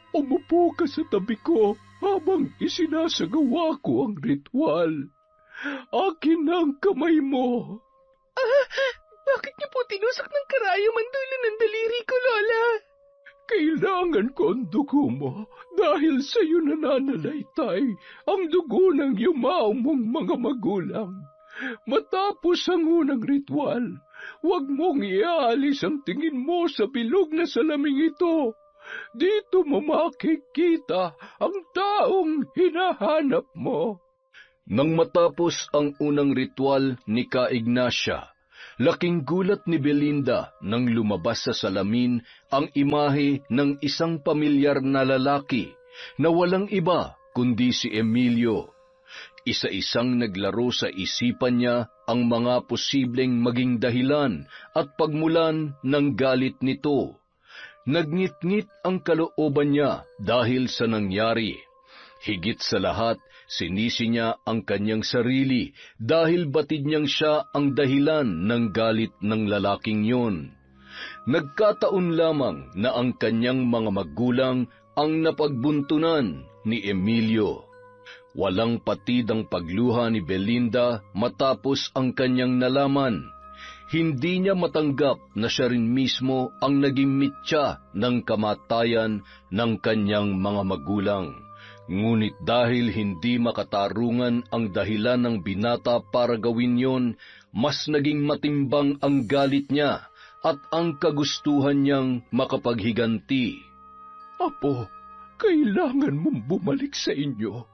B: Umupo ka sa tabi ko habang isinasagawa ko ang ritual. Akin na ang kamay mo. Bakit niyo po tinusak ng karayom ang dulo ng daliri ko, Lola? Kailangan ko ang dugo mo dahil sa iyo nananalaytay ang dugo ng yumao mong mga magulang. Matapos ang unang ritual, huwag mong iaalis ang tingin mo sa bilog na salaming ito. Dito mo makikita ang taong hinahanap mo.
A: Nang matapos ang unang ritual ni Ka Ignacia, laking gulat ni Belinda nang lumabas sa salamin ang imahe ng isang pamilyar na lalaki na walang iba kundi si Emilio. Isa-isang naglaro sa isipan niya ang mga posibleng maging dahilan at pagmulan ng galit nito. Nagngit-ngit ang kalooban niya dahil sa nangyari. Higit sa lahat, sinisi niya ang kanyang sarili dahil batid niyang siya ang dahilan ng galit ng lalaking yon. Nagkataon lamang na ang kanyang mga magulang ang napagbuntunan ni Emilio. Walang patid ang pagluha ni Belinda matapos ang kanyang nalaman. Hindi niya matanggap na siya rin mismo ang naging mitya ng kamatayan ng kanyang mga magulang. Ngunit dahil hindi makatarungan ang dahilan ng binata para gawin yon, mas naging matimbang ang galit niya at ang kagustuhan niyang makapaghiganti.
B: Apo, kailangan mong bumalik sa inyo.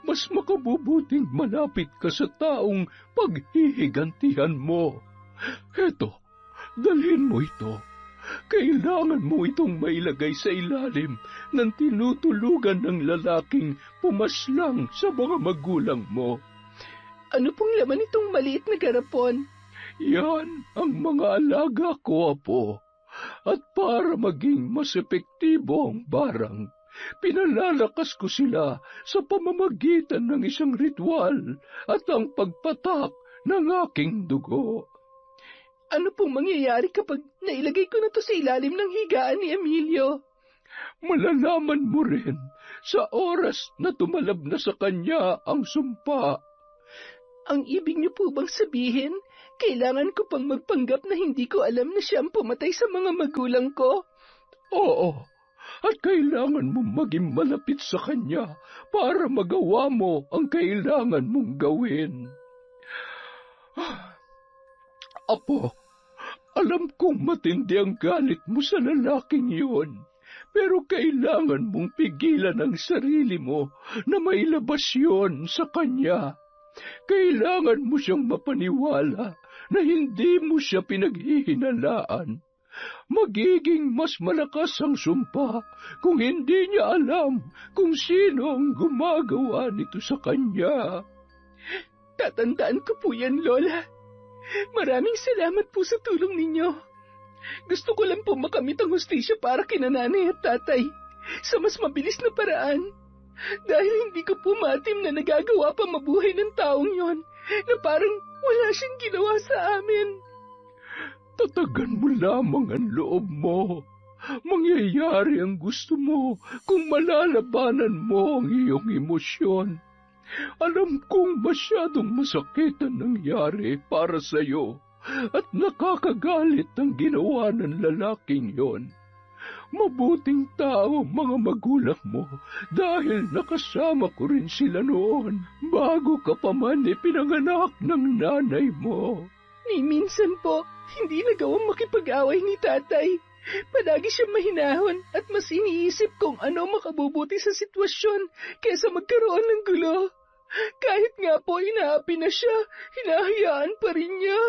B: mas makabubuting malapit ka sa taong paghihigantihan mo. Heto, dalhin mo ito. Kailangan mo itong mailagay sa ilalim ng tinutulugan ng lalaking pumaslang sa mga magulang mo.
C: Ano pong laman itong maliit na garapon?
B: Yan ang mga alaga ko, Apo. At para maging mas epektibo ang barang, pinalalakas ko sila sa pamamagitan ng isang ritual at ang pagpatak ng aking dugo.
C: Ano pong mangyayari kapag nailagay ko na to sa ilalim ng higaan ni Emilio?
B: Malalaman mo rin sa oras na tumalab na sa kanya ang sumpa.
C: Ang ibig niyo po bang sabihin, kailangan ko pang magpanggap na hindi ko alam na siya ang pumatay sa mga magulang ko?
B: Oo, at kailangan mo maging malapit sa kanya para magawa mo ang kailangan mong gawin. Apo, alam kong matindi ang galit mo sa lalaking yun, pero kailangan mong pigilan ang sarili mo na mailabas yun sa kanya. Kailangan mo siyang mapaniwala na hindi mo siya pinaghihinalaan. Magiging mas malakas ang sumpa kung hindi niya alam kung sino ang gumagawa nito sa kanya.
C: Tatandaan ko po yan, Lola. Maraming salamat po sa tulong ninyo. Gusto ko lang po makamit ang hustisya para kina nanay at tatay sa mas mabilis na paraan. Dahil hindi ko po matim na nagagawa pa mabuhay ng taong yon na parang wala siyang ginawa sa amin.
B: Tatagan mo lamang ang loob mo. Mangyayari ang gusto mo kung malalabanan mo ang iyong emosyon. Alam kong masyadong masakit ang nangyari para sa iyo at nakakagalit ang ginawa ng lalaking yon. Mabuting tao mga magulang mo dahil nakasama ko rin sila noon bago ka pa man ipinanganak ng nanay mo.
C: Ni minsan po, hindi nagawang makipag-away ni tatay. Palagi siyang mahinahon at mas iniisip kung ano makabubuti sa sitwasyon kaysa magkaroon ng gulo. Kahit nga po inaapi na siya, hinahayaan pa rin niya.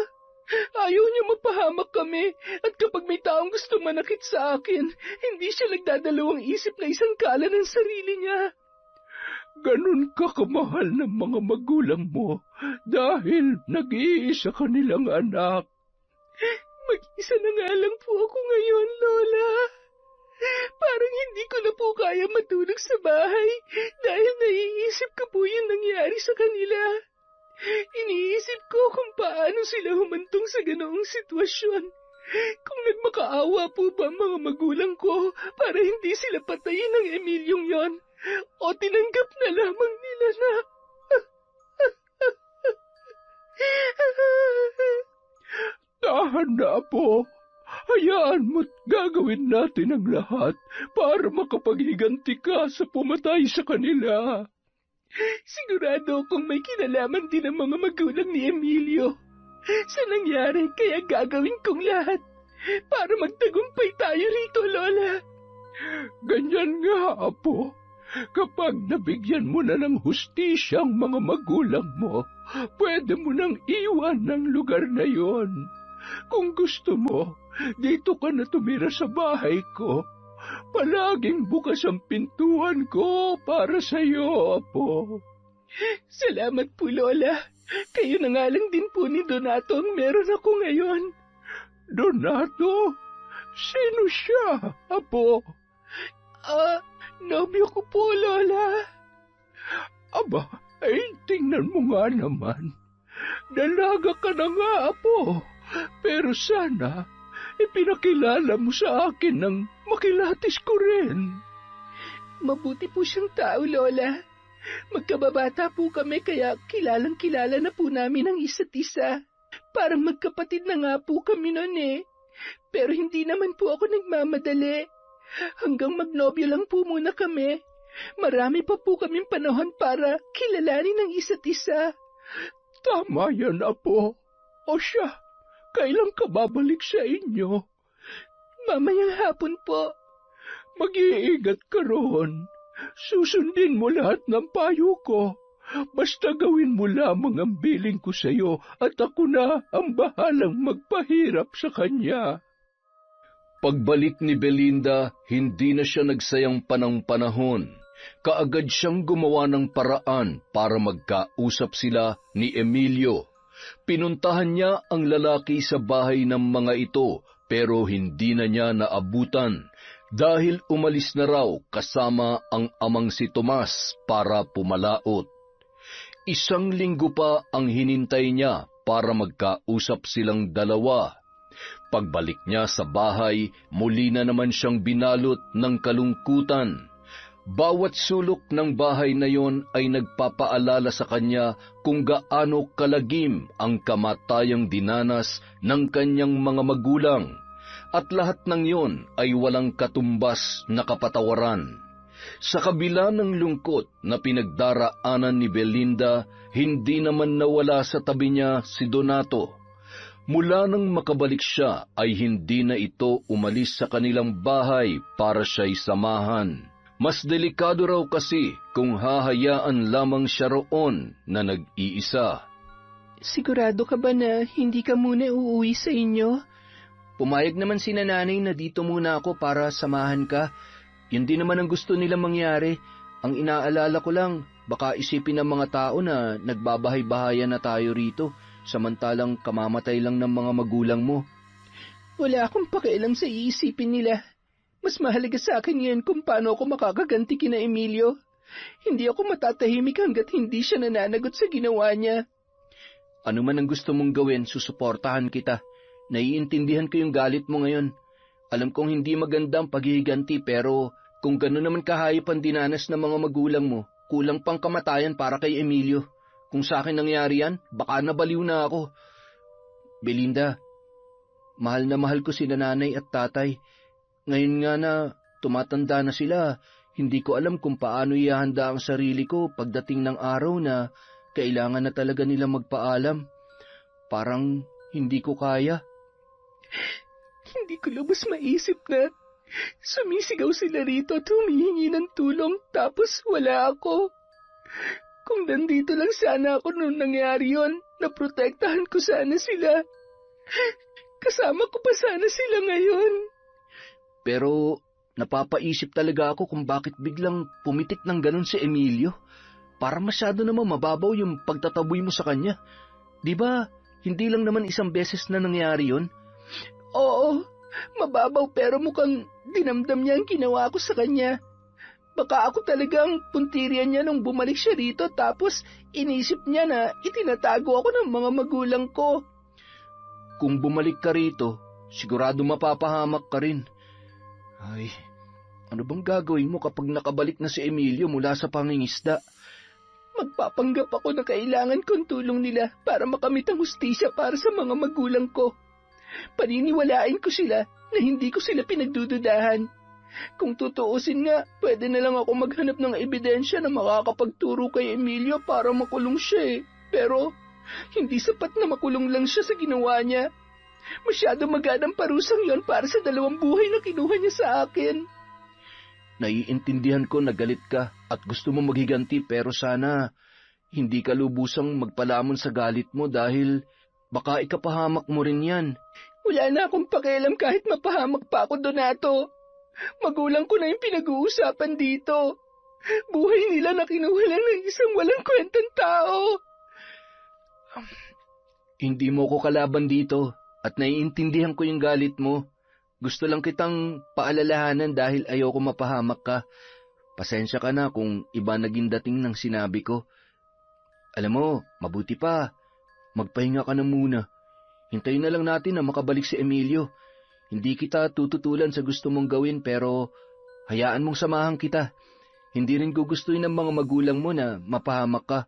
C: Ayaw niya mapahamak kami at kapag may taong gusto manakit sa akin, hindi siya nagdadalawang isip na isang kala ng sarili niya.
B: Ganun ka kamahal ng mga magulang mo dahil nag-iisa kanilang anak.
C: Mag-isa na nga lang po ako ngayon, Lola. Parang hindi ko na po kaya matulog sa bahay dahil naiisip ko po yung nangyari sa kanila. Iniisip ko kung paano sila humantong sa ganoong sitwasyon. Kung nagmakaawa po ba ang mga magulang ko para hindi sila patayin ng Emilyong yon o tinanggap na lamang nila na...
B: Tahan na, Apo. Hayaan mo't gagawin natin ang lahat para makapaghiganti ka sa pumatay sa kanila.
C: Sigurado akong may kinalaman din ang mga magulang ni Emilio sa nangyari, kaya gagawin kong lahat para magtagumpay tayo rito, Lola.
B: Ganyan nga, Apo. Kapag nabigyan mo na ng hustisya ang mga magulang mo, pwede mo nang iwan ng lugar na yon. Kung gusto mo, dito ka na tumira sa bahay ko. Palaging bukas ang pintuan ko para sa iyo, Apo.
C: Salamat po, Lola. Kayo na nga lang din po ni Donato ang meron ako ngayon.
B: Donato? Sino siya, Apo?
C: Nobyo ko po, Lola.
B: Aba, ay tingnan mo nga naman. Dalaga ka na nga, Apo. Pero sana, ipinakilala mo sa akin ng makilatis ko rin.
C: Mabuti po siyang tao, Lola. Magkababata po kami kaya kilalang-kilala na po namin ang isa't isa. Parang magkapatid na nga po kami noon eh. Pero hindi naman po ako nagmamadali. Hanggang magnobyo lang po muna kami. Marami pa po kaming panahon para kilalanin ang isa't isa.
B: Tama yan, Apo. O siya, kailan ka babalik sa inyo?
C: Mamayang hapon po.
B: Mag-iingat ka roon. Susundin mo lahat ng payo ko. Basta gawin mo lamang ang biling ko sa iyo at ako na ang bahalang magpahirap sa kanya.
A: Pagbalik ni Belinda, hindi na siya nagsayang panahon. Kaagad siyang gumawa ng paraan para magkausap sila ni Emilio. Pinuntahan niya ang lalaki sa bahay ng mga ito pero hindi na niya naabutan dahil umalis na raw kasama ang amang si Tomas para pumalaot. 1 linggo pa ang hinintay niya para magkausap silang dalawa. Pagbalik niya sa bahay, muli na naman siyang binalot ng kalungkutan. Bawat sulok ng bahay na yon ay nagpapaalala sa kanya kung gaano kalagim ang kamatayang dinanas ng kanyang mga magulang, at lahat ng yon ay walang katumbas na kapatawaran. Sa kabila ng lungkot na pinagdaraanan ni Belinda, hindi naman nawala sa tabi niya si Donato. Mula nang makabalik siya ay hindi na ito umalis sa kanilang bahay para siya'y samahan. Mas delikado raw kasi kung hahayaan lamang siya roon na nag-iisa.
C: Sigurado ka ba na hindi ka muna uuwi sa inyo? Pumayag naman si nanay na dito muna ako para samahan ka. Yun din naman ang gusto nilang mangyari. Ang inaalala ko lang, baka isipin ng mga tao na nagbabahay-bahayan na tayo rito, samantalang kamamatay lang ng mga magulang mo. Wala akong pakialam sa iisipin nila. Mas mahalaga sa akin ngayon kung paano ako makakaganti kina Emilio. Hindi ako matatahimik hanggat hindi siya nananagot sa ginawa niya. Ano man ang gusto mong gawin, susuportahan kita. Naiintindihan ko yung galit mo ngayon. Alam kong hindi maganda ang paghihiganti pero kung gano'n naman kahayop ang dinanas ng mga magulang mo, kulang pang kamatayan para kay Emilio. Kung sa akin nangyari yan, baka nabaliw na ako. Belinda, mahal na mahal ko si nanay at tatay. Ngayon nga na tumatanda na sila, hindi ko alam kung paano ihahanda ang sarili ko pagdating ng araw na kailangan na talaga nila magpaalam. Parang hindi ko kaya. Hindi ko lubos maisip na sumisigaw sila rito at humihingi ng tulong tapos wala ako. Kung nandito lang sana ako nung nangyari yon, naprotektahan ko sana sila. Kasama ko pa sana sila ngayon. Pero napapaisip talaga ako kung bakit biglang pumitik ng ganun si Emilio. Para masyado naman mababaw yung pagtataboy mo sa kanya. Di ba, hindi lang naman isang beses na nangyari yon? Oo, mababaw pero mukhang dinamdam niya ang ginawa ko sa kanya. Baka ako talagang puntiryan niya nung bumalik siya rito tapos inisip niya na itinatago ako ng mga magulang ko. Kung bumalik ka rito, sigurado mapapahamak ka rin. Ay, ano bang gagawin mo kapag nakabalik na si Emilio mula sa pangingisda? Magpapanggap ako na kailangan kong tulong nila para makamit ang hustisya para sa mga magulang ko. Paniniwalain ko sila na hindi ko sila pinagdududahan. Kung tutuusin nga, pwede na lang ako maghanap ng ebidensya na makakapagturo kay Emilio para makulong siya eh. Pero hindi sapat na makulong lang siya sa ginawa niya. Masyado maganang parusang yon para sa 2 buhay na kinuha niya sa akin. Naiintindihan ko na galit ka at gusto mo maghiganti pero sana hindi ka lubusang magpalamon sa galit mo dahil baka ikapahamak mo rin yan. Wala na akong pakialam kahit mapahamak pa ako, Donato. Magulang ko na yung pinag-uusapan dito. Buhay nila na kinuha lang ng isang walang kwentang tao. Hindi mo ko kalaban dito. At naiintindihan ko yung galit mo. Gusto lang kitang paalalahanan dahil ayoko mapahamak ka. Pasensya ka na kung iba naging dating ng sinabi ko. Alam mo, mabuti pa. Magpahinga ka na muna. Hintayin na lang natin na makabalik si Emilio. Hindi kita tututulan sa gusto mong gawin pero hayaan mong samahan kita. Hindi rin gugustuhin ng mga magulang mo na mapahamak ka.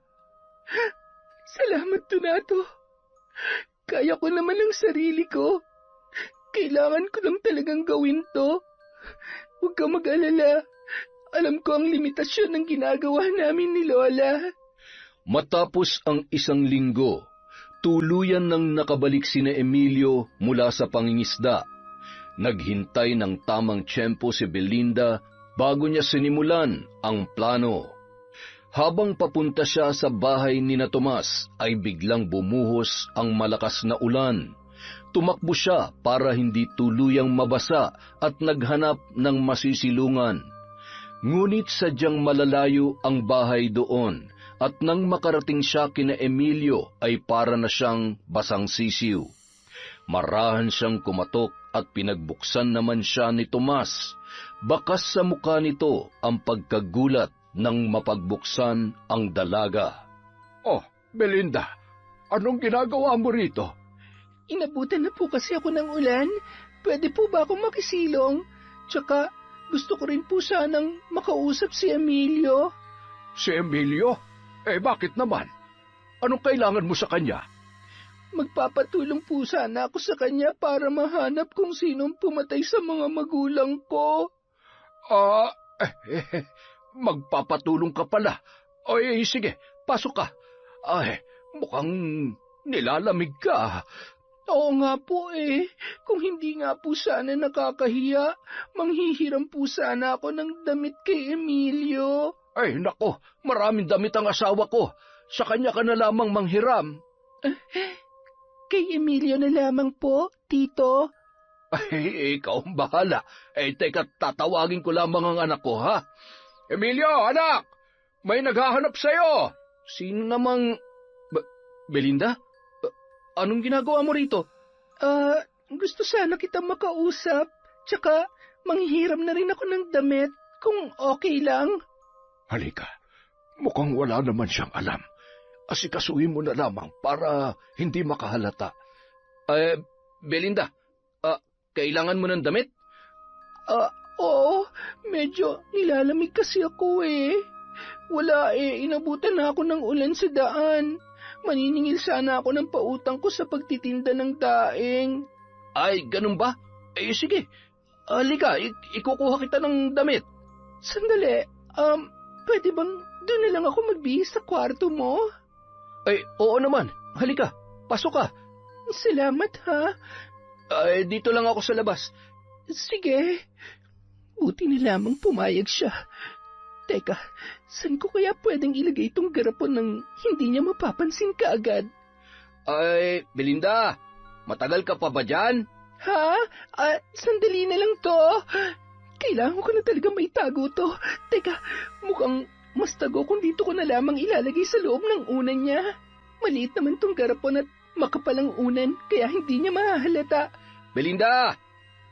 C: Salamat, Donato. Kaya ko naman ang sarili ko. Kailangan ko lang talagang gawin to. Huwag kang mag-alala. Alam ko ang limitasyon ng ginagawa namin ni Lola.
A: Matapos ang 1 linggo, tuluyan nang nakabalik sina Emilio mula sa pangingisda. Naghintay ng tamang tiyempo si Belinda bago niya sinimulan ang plano. Habang papunta siya sa bahay ni na Tomas ay biglang bumuhos ang malakas na ulan. Tumakbo siya para hindi tuluyang mabasa at naghanap ng masisilungan. Ngunit sadyang malalayo ang bahay doon at nang makarating siya kina Emilio ay para na siyang basang sisiw. Marahan siyang kumatok at pinagbuksan naman siya ni Tomas. Bakas sa mukha nito ang pagkagulat nang mapagbuksan ang dalaga.
B: Oh, Belinda, anong ginagawa mo rito?
C: Inabutan na po kasi ako ng ulan. Pwede po ba akong makisilong? Tsaka gusto ko rin po sanang makausap si Emilio.
B: Si Emilio? Bakit naman? Anong kailangan mo sa kanya?
C: Magpapatulong po sana ako sa kanya para mahanap kung sinong pumatay sa mga magulang ko.
B: Magpapatulong ka pala. Sige, pasok ka. Mukhang nilalamig ka.
C: Oo nga po Kung hindi nga po sana nakakahiya, manghihiram po sana ako ng damit kay Emilio.
B: Nako, maraming damit ang asawa ko. Sa kanya ka na lamang manghiram.
C: Kay Emilio na lamang po, Tito.
B: Ikaw ang bahala. Teka, tatawagin ko lamang ang anak ko, ha? Emilio, anak! May naghahanap sa'yo!
A: Sino namang... Belinda? Anong ginagawa mo rito?
C: Gusto sana kitang makausap. Tsaka, manghihiram na rin ako ng damit, kung okay lang.
B: Halika, mukhang wala naman siyang alam. Asikasuhin mo na lamang para hindi makahalata.
A: Belinda, kailangan mo ng damit?
C: Oo, medyo nilalamig kasi ako Wala inabutan na ako ng ulan sa daan. Maniningil sana ako ng pautang ko sa pagtitinda ng daing.
A: Ay, ganun ba? Sige. Halika, ikukuha kita ng damit.
C: Sandali, pwede bang doon na lang ako magbihis sa kwarto mo?
A: Oo naman. Halika, pasok ka.
C: Salamat ha.
A: Dito lang ako sa labas.
C: Sige. Buti na lamang pumayag siya. Teka, saan ko kaya pwedeng ilagay itong garapon nang hindi niya mapapansin kaagad?
A: Belinda, matagal ka pa ba dyan?
C: Ha? Sandali na lang to. Kailangan ko na talaga maitago to. Teka, mukhang mas tago kung dito ko na lamang ilalagay sa loob ng unan niya. Maliit naman tong garapon at makapalang unan, kaya hindi niya mahahalata.
A: Belinda,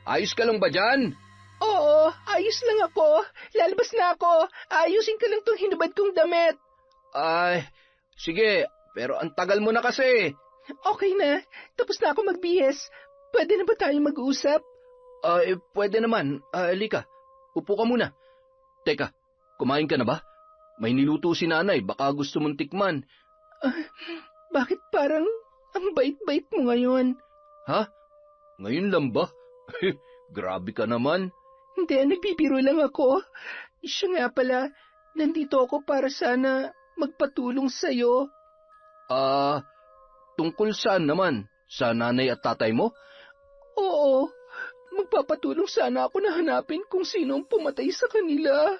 A: ayos ka lang ba dyan?
C: Oo, ayos lang ako. Lalabas na ako. Ayusin ka lang tong hinubad kong damit.
A: Sige, pero ang tagal mo na kasi.
C: Okay na, tapos na ako magbihis. Pwede na ba tayo mag-usap?
A: Pwede naman. Halika, upo ka muna. Teka, kumain ka na ba? May niluto si nanay, baka gusto mong tikman.
C: Bakit parang ang bait-bait mo ngayon?
A: Ha? Ngayon lang ba? Grabe ka naman.
C: Hindi, nagbibiro lang ako. Siya nga pala, nandito ako para sana magpatulong sa'yo.
A: Tungkol saan naman? Sa nanay at tatay mo?
C: Oo, magpapatulong sana ako na hanapin kung sino ang pumatay sa kanila.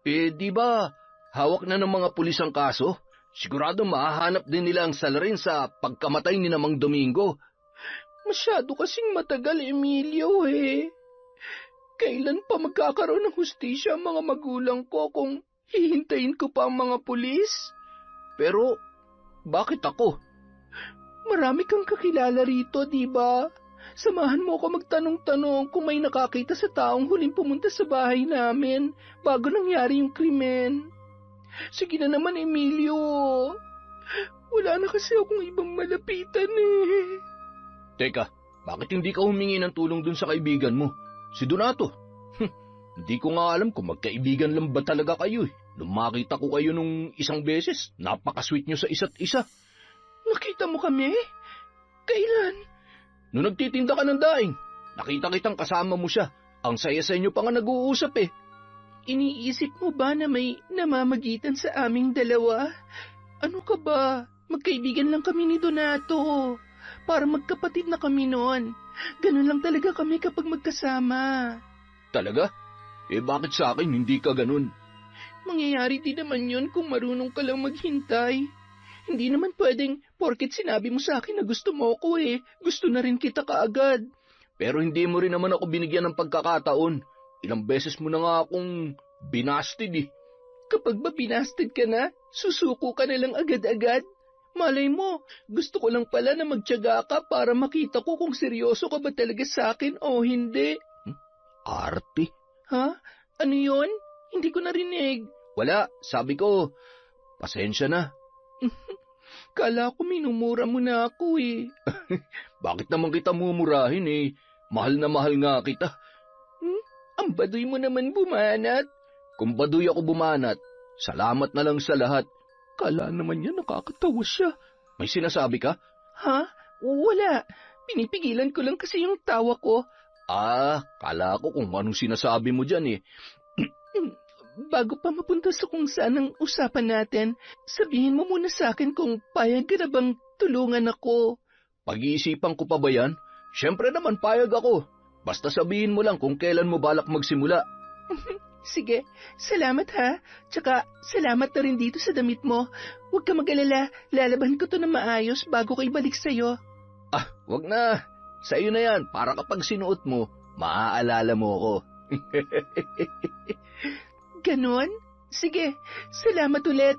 A: Di ba hawak na ng mga pulis ang kaso? Sigurado mahahanap din nila ang salarin sa pagkamatay ni Mang Domingo.
C: Masyado kasing matagal, Emilio Kailan pa magkakaroon ng hustisya ang mga magulang ko kung hihintayin ko pa ang mga pulis?
A: Pero, bakit ako?
C: Marami kang kakilala rito, di ba? Samahan mo ako magtanong-tanong kung may nakakita sa taong huling pumunta sa bahay namin bago nangyari yung krimen. Sige na naman, Emilio. Wala na kasi akong ibang malapitan
A: Teka, bakit hindi ka humingi ng tulong dun sa kaibigan mo? Si Donato. Hindi ko nga alam kung magkaibigan lang ba talaga kayo Nung makita ko kayo nung isang beses, napaka-sweet nyo sa isa't isa.
C: Nakita mo kami? Kailan?
A: Nung nagtitinda ka ng daing, nakita kitang kasama mo siya. Ang saya sa inyo pa nga nag-uusap
C: Iniisip mo ba na may namamagitan sa aming dalawa? Ano ka ba? Magkaibigan lang kami ni Donato. Para magkapatid na kami noon. Ganun lang talaga kami kapag magkasama.
A: Talaga? Bakit sa akin hindi ka ganun?
C: Mangyayari din naman yun kung marunong ka lang maghintay. Hindi naman pwedeng porket sinabi mo sa akin na gusto mo ako gusto na rin kita kaagad.
A: Pero hindi mo rin naman ako binigyan ng pagkakataon. Ilang beses mo na nga akong binasted eh.
C: Kapag ba binasted ka na, susuko ka na lang agad-agad. Malay mo, gusto ko lang pala na magtiyaga ka para makita ko kung seryoso ka ba talaga sa akin o hindi.
A: Arte?
C: Ha? Ano yon? Hindi ko narinig.
A: Wala, sabi ko, pasensya na.
C: Kala ko minumura mo na ako
A: Bakit naman kita mumurahin Mahal na mahal nga kita.
C: Ang baduy mo naman bumanat.
A: Kung baduy ako bumanat, salamat na lang sa lahat.
C: Kala naman niya nakakatawa siya.
A: May sinasabi ka?
C: Ha? Wala. Pinipigilan ko lang kasi yung tawa ko.
A: Kala ko kung anong sinasabi mo dyan
C: Bago pa mapunta sa kung saan ang usapan natin, sabihin mo muna sa akin kung payag ka na bang tulungan ako.
A: Pag-iisipan ko pa ba yan? Siyempre naman payag ako. Basta sabihin mo lang kung kailan mo balak magsimula.
C: Sige, salamat ha. Tsaka salamat na rin dito sa damit mo. Huwag ka mag-alala, lalaban ko to na maayos bago ko ibalik sa'yo.
A: Wag na. Sa'yo na yan, para kapag sinuot mo, maaalala mo ako.
C: Ganon? Sige, salamat ulit.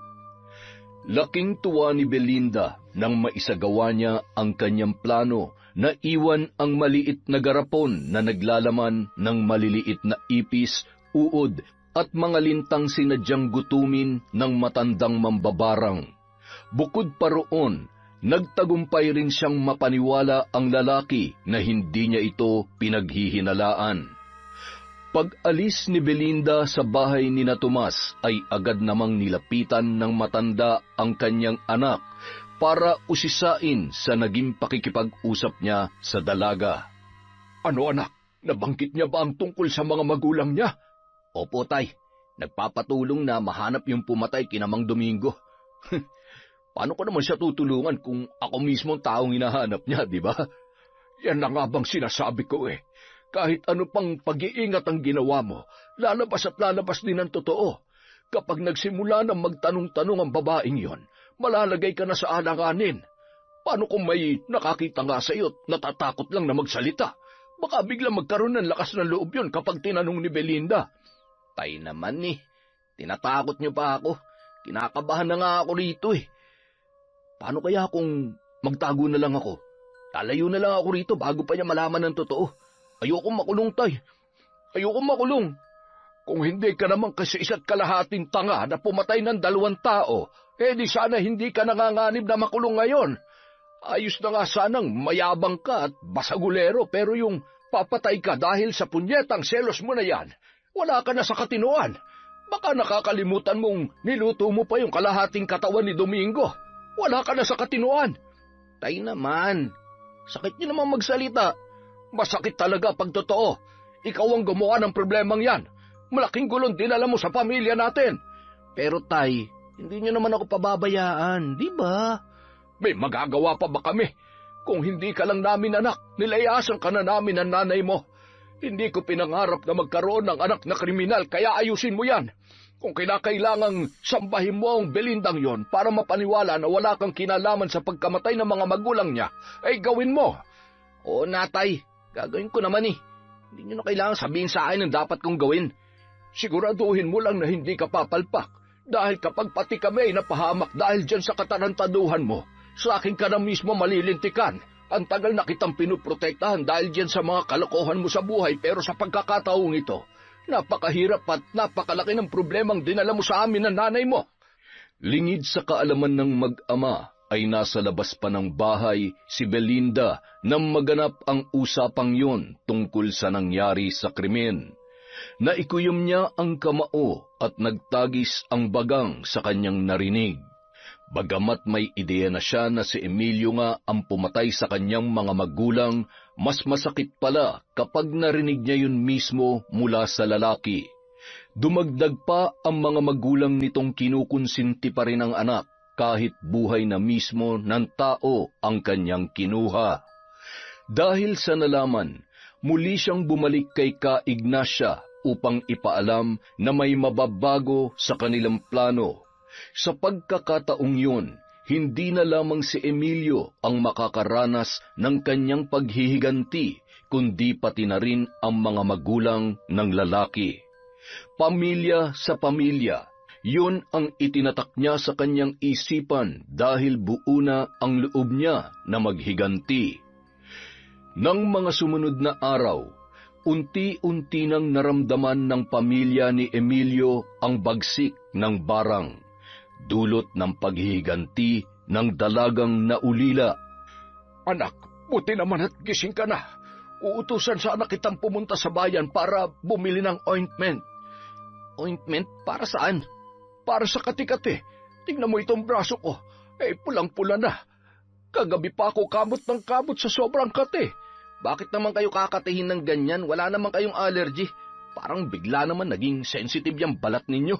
A: Laking tuwa ni Belinda nang maisagawa niya ang kanyang plano na iwan ang maliit na garapon na naglalaman ng maliliit na ipis, uod at mga lintang sinadyang gutumin ng matandang mambabarang. Bukod pa roon, nagtagumpay rin siyang mapaniwala ang lalaki na hindi niya ito pinaghihinalaan. Pag-alis ni Belinda sa bahay ni na Tomas ay agad namang nilapitan ng matanda ang kanyang anak para usisain sa naging pakikipag-usap niya sa dalaga. Ano anak, nabanggit niya ba ang tungkol sa mga magulang niya? Opo tay, nagpapatulong na mahanap yung pumatay kina Mang Domingo. Paano ko naman siya tutulungan kung ako mismo ang taong hinahanap niya, di ba? Yan na nga bang sinasabi ko Kahit ano pang pag-iingat ang ginawa mo, lalabas at lalabas din ang totoo. Kapag nagsimula na magtanong-tanong ang babaeng yon, malalagay ka na sa alanganin. Paano kung may nakakita nga sa iyo at natatakot lang na magsalita? Baka biglang magkaroon ng lakas ng loob yon kapag tinanong ni Belinda. Tay naman tinatakot niyo pa ako. Kinakabahan na nga ako rito Paano kaya kung magtago na lang ako? Lalayo na lang ako rito bago pa niya malaman ng totoo. Ayokong makulong, tay. Ayokong makulong. Kung hindi ka naman kasi isa't kalahating tanga na pumatay ng 2 tao, di sana hindi ka nanganganib na makulong ngayon. Ayos na nga sanang mayabang ka at basagulero, pero yung papatay ka dahil sa punyetang selos mo na yan, wala ka na sa katinuan. Baka nakakalimutan mong niluto mo pa yung kalahating katawan ni Domingo. Wala ka na sa katinuan. Tay naman, sakit niyo naman magsalita. Masakit talaga pag totoo. Ikaw ang gumawa ng problemang yan. Malaking gulong dinala mo sa pamilya natin. Pero tay, hindi niyo naman ako pababayaan, di ba? May magagawa pa ba kami? Kung hindi ka lang namin anak, nilayasan ka na namin ng nanay mo. Hindi ko pinangarap na magkaroon ng anak na kriminal, kaya ayusin mo yan. Kung kinakailangang sambahin mo ang Belindang yon para mapaniwala na wala kang kinalaman sa pagkamatay ng mga magulang niya, ay gawin mo. Oo, natay. Gagawin ko naman Hindi nyo na kailangan sabihin sa akin ang dapat kong gawin. Siguraduhin mo lang na hindi ka papalpak. Dahil kapag pati kami ay napahamak dahil dyan sa katarantaduhan mo, sa akin ka na mismo malilintikan. Ang tagal na kitang pinuprotektahan dahil dyan sa mga kalokohan mo sa buhay, pero sa pagkakataong ito, napakahirap at napakalaki ng problemang dinala mo sa amin ng nanay mo. Lingid sa kaalaman ng mag-ama, ay nasa labas pa ng bahay si Belinda nang maganap ang usapang yon tungkol sa nangyari sa krimen. Naikuyom niya ang kamao at nagtagis ang bagang sa kanyang narinig. Bagamat may ideya na siya na si Emilio nga ang pumatay sa kanyang mga magulang, mas masakit pala kapag narinig niya yun mismo mula sa lalaki. Dumagdag pa ang mga magulang nitong kinukonsinti pa rin ang anak, kahit buhay na mismo ng tao ang kanyang kinuha. Dahil sa nalaman, muli siyang bumalik kay Ka Ignacia upang ipaalam na may mababago sa kanilang plano. Sa pagkakataong yun, hindi na lamang si Emilio ang makakaranas ng kanyang paghihiganti, kundi pati na rin ang mga magulang ng lalaki. Pamilya sa pamilya, yun ang itinatak niya sa kanyang isipan dahil buo na ang loob niya na maghiganti. Nang mga sumunod na araw, unti-unti nang naramdaman ng pamilya ni Emilio ang bagsik ng barang, dulot ng paghihiganti ng dalagang naulila.
B: Anak, buti naman at gising ka na. Uutusan sana kitang pumunta sa bayan para bumili ng ointment.
C: Ointment? Para saan?
B: Para sa kati-kati. Tingnan mo itong braso ko. Pulang-pula na. Kagabi pa ako kamot ng kamot sa sobrang kati.
C: Bakit naman kayo kakatihin ng ganyan? Wala naman kayong allergy. Parang bigla naman naging sensitive yung balat ninyo.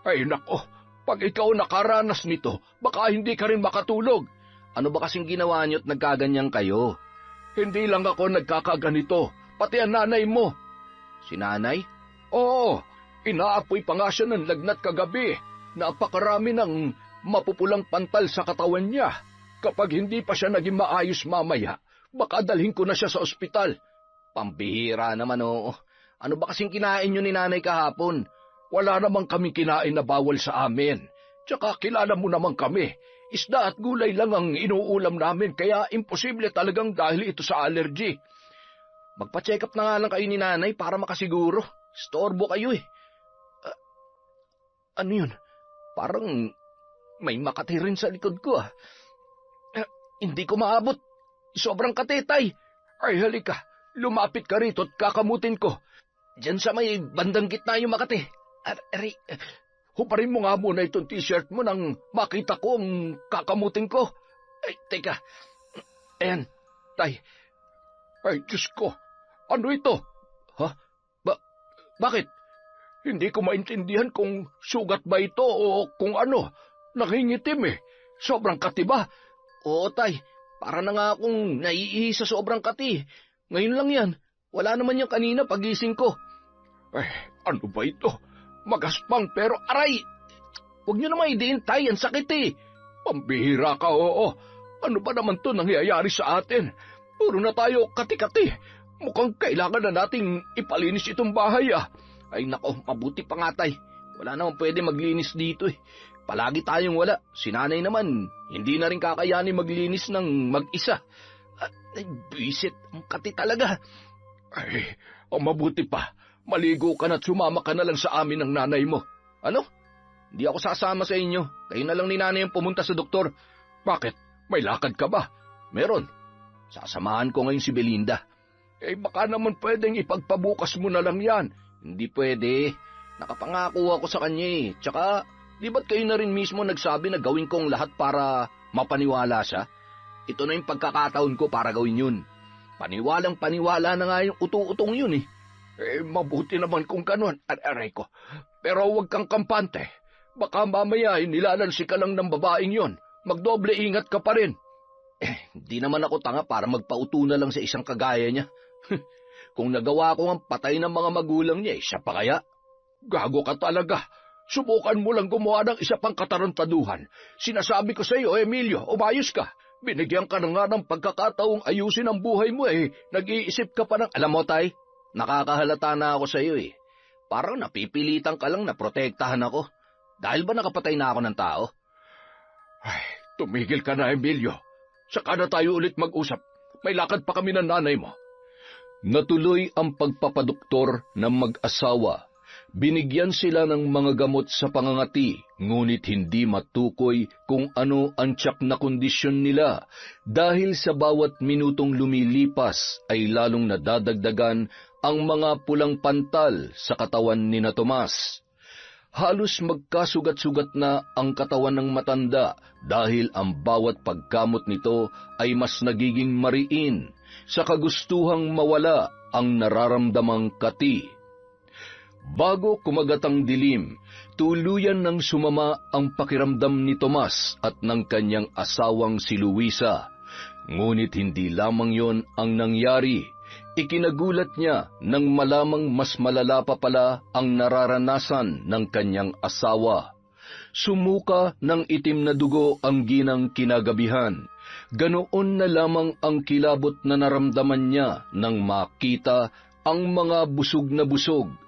B: Ay nako, pag ikaw nakaranas nito, baka hindi ka rin makatulog.
C: Ano ba kasing ginawa niyo at nagkaganyan kayo?
B: Hindi lang ako nagkakaganito, pati ang nanay mo.
C: Si nanay?
B: Oo, inaapoy pa nga siya ng lagnat kagabi. Napakarami ng mapupulang pantal sa katawan niya. Kapag hindi pa siya naging maayos mamaya, baka dalhin ko na siya sa ospital.
C: Pambihira naman oo. Ano ba kasing kinain niyo ni nanay kahapon?
B: Wala namang kami kinain na bawal sa amin. Tsaka kilala mo naman kami. Isda at gulay lang ang inuulam namin, kaya imposible talagang dahil ito sa allergy.
C: Magpa-check up na nga lang kayo ni nanay para makasiguro. Storbo kayo eh. Ano yun? Parang may makatirin sa likod ko ah. Hindi ko maabot. Sobrang katetay.
B: Ay halika, lumapit ka rito at kakamutin ko.
C: Diyan sa may bandang gitna yung makati.
B: Huparin mo nga muna itong t-shirt mo nang makita ko ang kakamutin ko.
C: Ay, teka. Ayan, tay.
B: Ay, Diyos ko. Ano ito?
C: Ha? Bakit?
B: Hindi ko maintindihan kung sugat ba ito o kung ano. Nangingitim eh. Sobrang kati ba?
C: Oo, tay. Para na nga akong naiihi sa sobrang kati. Ngayon lang yan. Wala naman yung kanina pagising ko.
B: Ay, ano ba ito? Magaspang pero aray!
C: Huwag niyo naman idiin, tay. Ang sakit eh.
B: Pambihira ka, oo. Ano ba naman to nangyayari sa atin? Puro na tayo kati-kati. Mukhang kailangan na nating ipalinis itong bahay ah.
C: Ay nako, mabuti pa nga tay. Wala naman pwede maglinis dito eh. Palagi tayong wala. Si nanay naman, hindi na rin kakayanin maglinis ng mag-isa. Ay, bisit. Ang kati talaga.
B: Ay, mabuti pa. Maligo ka na't sumama ka na lang sa amin ng nanay mo.
C: Ano? Hindi ako sasama sa inyo. Kayo na lang ni nanay ang pumunta sa doktor.
B: Bakit? May lakad ka ba?
C: Meron. Sasamahan ko ngayon si Belinda.
B: Baka naman pwedeng ipagpabukas mo na lang yan.
C: Hindi pwede. Nakapangako ako sa kanya eh. Tsaka, di ba't kayo na rin mismo nagsabi na gawin kong lahat para mapaniwala siya? Ito na yung pagkakataon ko para gawin yun. Paniwalang paniwala na nga yung utu-utong yun eh.
B: Mabuti naman kung ganun, aray ko. Pero huwag kang kampante. Baka mamaya nilalansi ka lang ng babaeng yon. Magdoble ingat ka pa rin.
C: Hindi naman ako tanga para magpauto na lang sa isang kagaya niya. Kung nagawa ko ang patay ng mga magulang niya, siya pa kaya?
B: Gago ka talaga. Subukan mo lang gumawa ng isa pang katarantaduhan. Sinasabi ko sa iyo, Emilio, umayos ka. Binigyan ka na nga ng pagkakataong ayusin ang buhay mo Nag-iisip ka pa ng...
C: Alam mo, tay, nakakahalata na ako sa iyo eh. Parang napipilitan ka lang na protektahan ako. Dahil ba nakapatay na ako ng tao?
B: Ay, tumigil ka na, Emilio. Saka na tayo ulit mag-usap. May lakad pa kami ng nanay mo.
A: Natuloy ang pagpapadoktor ng mag-asawa. Binigyan sila ng mga gamot sa pangangati, ngunit hindi matukoy kung ano ang tiyak na kondisyon nila dahil sa bawat minutong lumilipas ay lalong nadadagdagan ang mga pulang pantal sa katawan ni na Tomas. Halos magkasugat-sugat na ang katawan ng matanda dahil ang bawat pagkamot nito ay mas nagiging mariin sa kagustuhang mawala ang nararamdamang kati. Bago kumagat ang dilim, tuluyan ng sumama ang pakiramdam ni Tomas at ng kanyang asawang si Luisa. Ngunit hindi lamang yon ang nangyari. Ikinagulat niya nang malamang mas malala pa pala ang nararanasan ng kanyang asawa. Sumuka ng itim na dugo ang ginang kinagabihan. Ganoon na lamang ang kilabot na naramdaman niya nang makita ang mga busog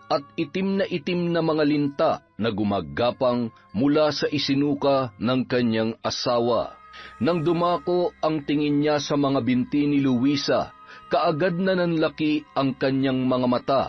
A: at itim na mga linta na gumagapang mula sa isinuka ng kanyang asawa. Nang dumako ang tingin niya sa mga binti ni Luisa, kaagad na nanlaki ang kanyang mga mata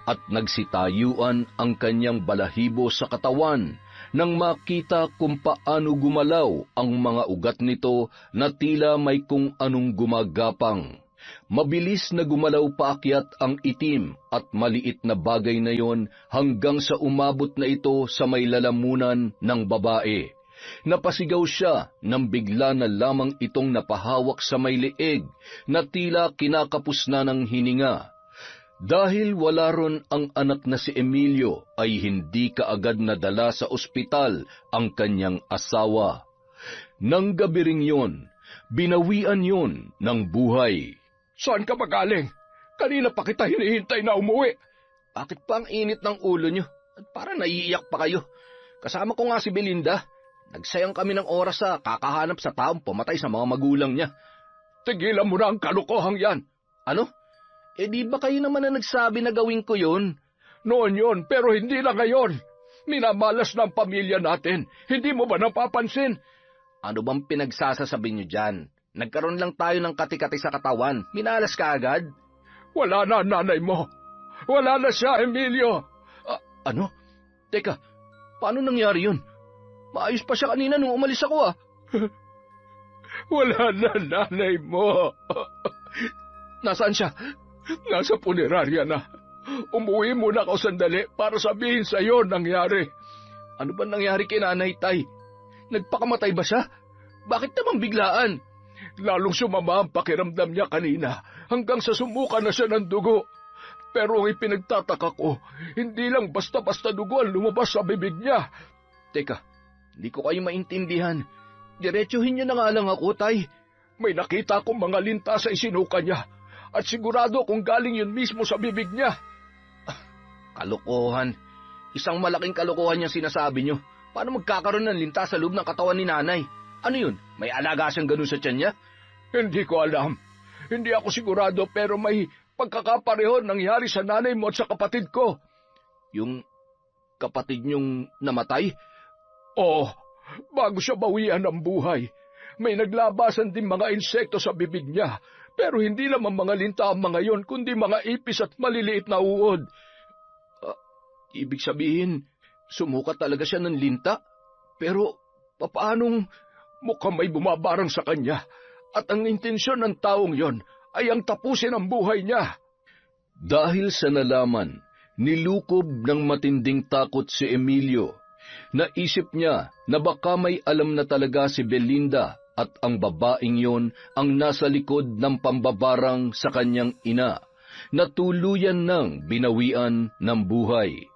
A: at nagsitayuan ang kanyang balahibo sa katawan nang makita kung paano gumalaw ang mga ugat nito na tila may kung anong gumagapang. Mabilis na gumalaw paakyat ang itim at maliit na bagay na yon hanggang sa umabot na ito sa may lalamunan ng babae. Napasigaw siya nang bigla na lamang itong napahawak sa may leeg na tila kinakapos na ng hininga. Dahil wala ron ang anak na si Emilio, ay hindi kaagad nadala sa ospital ang kanyang asawa. Nang gabi ring yon, binawian yon ng buhay.
B: Saan ka magaling? Kanina pa kita hinihintay na umuwi.
A: Bakit pa ang init ng ulo nyo? At parang naiiyak pa kayo. Kasama ko nga si Belinda. Nagsayang kami ng oras sa kakahanap sa taong pumatay sa mga magulang niya.
B: Tigilan mo na ang kalokohang yan.
A: Ano? Di ba kayo naman na nagsabi na gawin ko yun?
B: Noon yon, pero hindi na ngayon. Minamalas na ang pamilya natin. Hindi mo ba napapansin?
A: Ano bang pinagsasasabi nyo dyan? Nagkaroon lang tayo ng kati-kati sa katawan. Minalas ka agad?
B: Wala na nanay mo. Wala na siya, Emilio.
A: Ano? Teka, paano nangyari yun? Maayos pa siya kanina nung umalis ako
B: Wala na nanay mo.
A: Nasaan siya?
B: Nasa punerarya na. Umuwi muna ako sandali para sabihin sa iyo nangyari.
A: Ano ba nangyari kay Nanay Tay? Nagpakamatay ba siya? Bakit naman biglaan?
B: Lalong sumama ang pakiramdam niya kanina hanggang sa sumuka na siya ng dugo. Pero ang ipinagtataka ko, hindi lang basta-basta dugo ang lumabas sa bibig niya.
A: Teka, hindi ko kayo maintindihan. Diretsuhin niyo na nga lang ako, Tay.
B: May nakita akong mga linta sa isinuka niya at sigurado kung galing yun mismo sa bibig niya.
A: Kalokohan. Isang malaking kalokohan yung sinasabi niyo. Paano magkakaroon ng linta sa loob ng katawan ni Nanay? Ano yun? May alaga siyang ganun sa tiyan niya?
B: Hindi ko alam. Hindi ako sigurado pero may pagkakapareho nangyari sa nanay mo at sa kapatid ko.
A: Yung kapatid niyong namatay?
B: Oo, bago siya bawian ng buhay. May naglabasan din mga insekto sa bibig niya. Pero hindi naman mga linta ang mga yon, kundi mga ipis at maliliit na uod.
A: Ibig sabihin, sumukat talaga siya ng linta? Pero paanong...
B: Mukhang may bumabarang sa kanya at ang intensyon ng taong yon ay ang tapusin ang buhay niya.
A: Dahil sa nalaman, nilukob ng matinding takot si Emilio. Naisip niya na baka may alam na talaga si Belinda at ang babaeng yon ang nasa likod ng pambabarang sa kanyang ina, na tuluyan ng binawian ng buhay.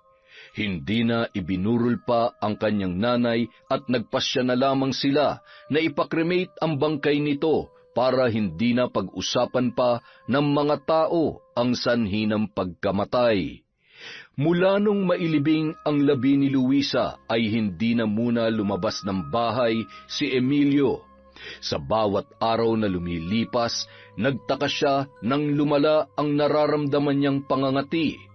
A: Hindi na ibinurol pa ang kanyang nanay at nagpasya na lamang sila na ipakremate ang bangkay nito para hindi na pag-usapan pa ng mga tao ang sanhi ng pagkamatay. Mula nung mailibing ang labi ni Luisa ay hindi na muna lumabas ng bahay si Emilio. Sa bawat araw na lumilipas, nagtaka siya nang lumala ang nararamdaman niyang pangangati.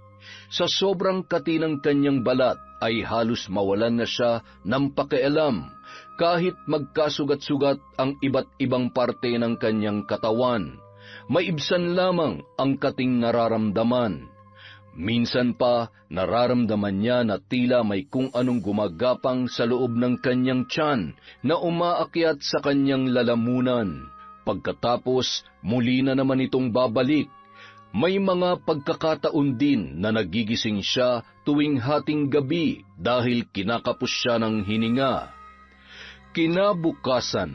A: Sa sobrang kati ng kanyang balat ay halos mawalan na siya ng pakialam kahit magkasugat-sugat ang iba't ibang parte ng kanyang katawan. Maibsan lamang ang kating nararamdaman. Minsan pa nararamdaman niya na tila may kung anong gumagapang sa loob ng kanyang tiyan na umaakyat sa kanyang lalamunan. Pagkatapos muli na naman itong babalik. May mga pagkakataon din na nagigising siya tuwing hating gabi dahil kinakapos siya ng hininga. Kinabukasan,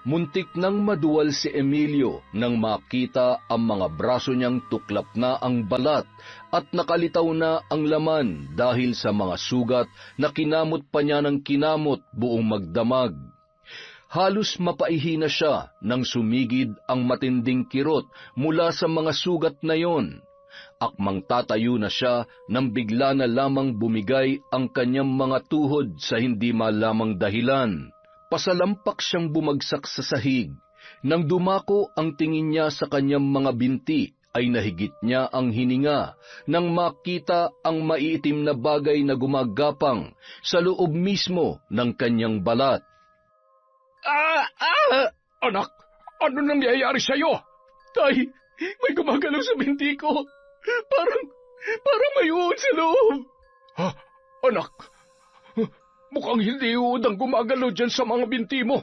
A: muntik nang maduwal si Emilio nang makita ang mga braso niyang tuklap na ang balat at nakalitaw na ang laman dahil sa mga sugat na kinamot pa niya ng kinamot buong magdamag. Halos mapaihi na siya nang sumigid ang matinding kirot mula sa mga sugat na yon. Akmang tatayo na siya nang bigla na lamang bumigay ang kanyang mga tuhod sa hindi malamang dahilan. Pasalampak siyang bumagsak sa sahig. Nang dumako ang tingin niya sa kanyang mga binti, ay nahigit niya ang hininga nang makita ang maiitim na bagay na gumagapang sa loob mismo ng kanyang balat.
B: Anak, ano nangyayari sa'yo? Tay, may gumagalaw sa binti ko. Parang may uod sa loob. Ha? Anak, mukhang hindi uod ang gumagalaw dyan sa mga binti mo.